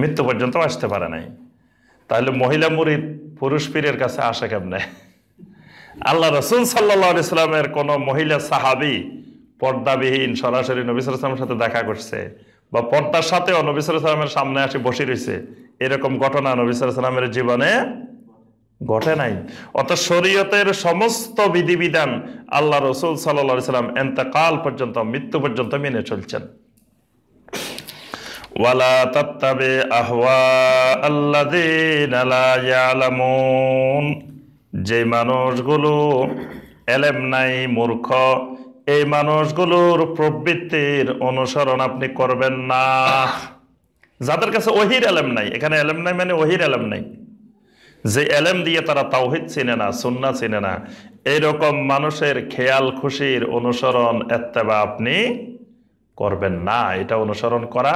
মৃত্যু পর্যন্ত আসতে পারে নাই। তাহলে মহিলা মুরিদ পুরুষ পীরের কাছে আসে কেমনে? আল্লাহ রাসূল সাল্লাল্লাহু আলাইহি ওয়াসাল্লামের কোন মহিলা সাহাবী পর্দাবিহীন সরাসরি নবী সাল্লাল্লাহু আলাইহি ওয়াসাল্লামের সাথে দেখা করছে, বা পর্দার সাথেও নবী সাল্লাল্লাহু আলাইহি ওয়াসাল্লামের সামনে আসে বসে রয়েছে, এরকম ঘটনা নবী সাল্লাল্লাহু আলাইহি ওয়াসাল্লামের জীবনে ঘটে নাই। অত শরীয়তের সমস্ত বিধিবিধান আল্লাহ রাসূল সাল্লাল্লাহু আলাইহি ওয়াসাল্লাম ইন্তেকাল পর্যন্ত, মৃত্যু পর্যন্ত মেনে চলছেন। ওয়ালা তাত্তাবি আহওয়া আল্লাযীনা লা ইয়ালামুন, যে মানুষগুলো এলেম নাই, মূর্খ, এই মানুষগুলোর প্রবৃত্তির অনুসরণ আপনি করবেন না। যাদের কাছে ওহির এলেম নাই, এখানে এলেম নাই মানে ওহির এলেম নাই, যে এলেম দিয়ে তারা তাওহীদ চিনে না, সুন্নাহ চিনে না, এইরকম মানুষের খেয়াল খুশির অনুসরণ এত্তেবা আপনি করবেন না, এটা অনুসরণ করা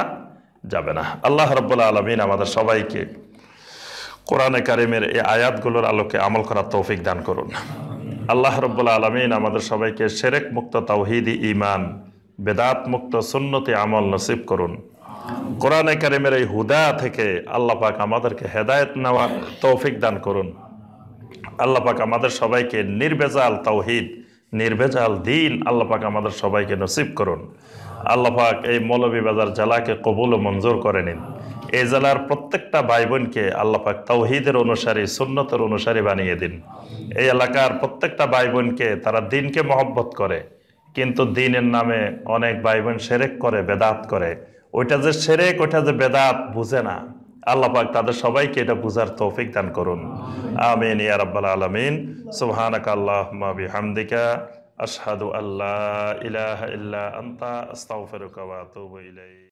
যাবে না। আল্লাহ রাব্বুল আলামিন আমাদের সবাইকে কোরআনে কারিমের এই আয়াতগুলোর আলোকে আমল করার তৌফিক দান করুন। আল্লাহ রাব্বুল আলামিন আমাদের সবাইকে শিরক মুক্ত তাওহীদি ঈমান, বেদাত মুক্ত সুন্নতি আমল নসিব করুন। কোরআনে কারিমের এই হুদা থেকে আল্লাহ পাক আমাদেরকে হেদায়েত নেওয়ার তৌফিক দান করুন। আল্লাহ পাক আমাদের সবাইকে নির্ভেজাল তাওহীদ, নির্ভেজাল দ্বীন আল্লাহ পাক আমাদের সবাইকে নসিব করুন। আল্লাহ পাক এই মৌলভীবাজার জেলাকে কবুল ও মঞ্জুর করে নিন। এই জেলার প্রত্যেকটা ভাই বোনকে আল্লাহ পাক তাওহীদের অনুসারী, সুন্নতের অনুসারী বানিয়ে দিন। এই এলাকার প্রত্যেকটা ভাই বোনকে, তারা দ্বীনকে মহব্বত করে, কিন্তু দ্বীনের নামে অনেক ভাই বোন শিরক করে, বেদাত করে। ওইটা যে শিরক, ওইটা যে বেদাত বুঝে না। আল্লাহ পাক তাদের সবাইকে এটা বুঝার তৌফিক দান করুন। আমিন ইয়া রাব্বাল আলামিন। সুবহানাকা আল্লাহুম্মা বিহামদিকা আশহাদু আল্লা ইলাহা ইল্লা আনতা আস্তাগফিরুকা ওয়া আতুবু ইলাইক।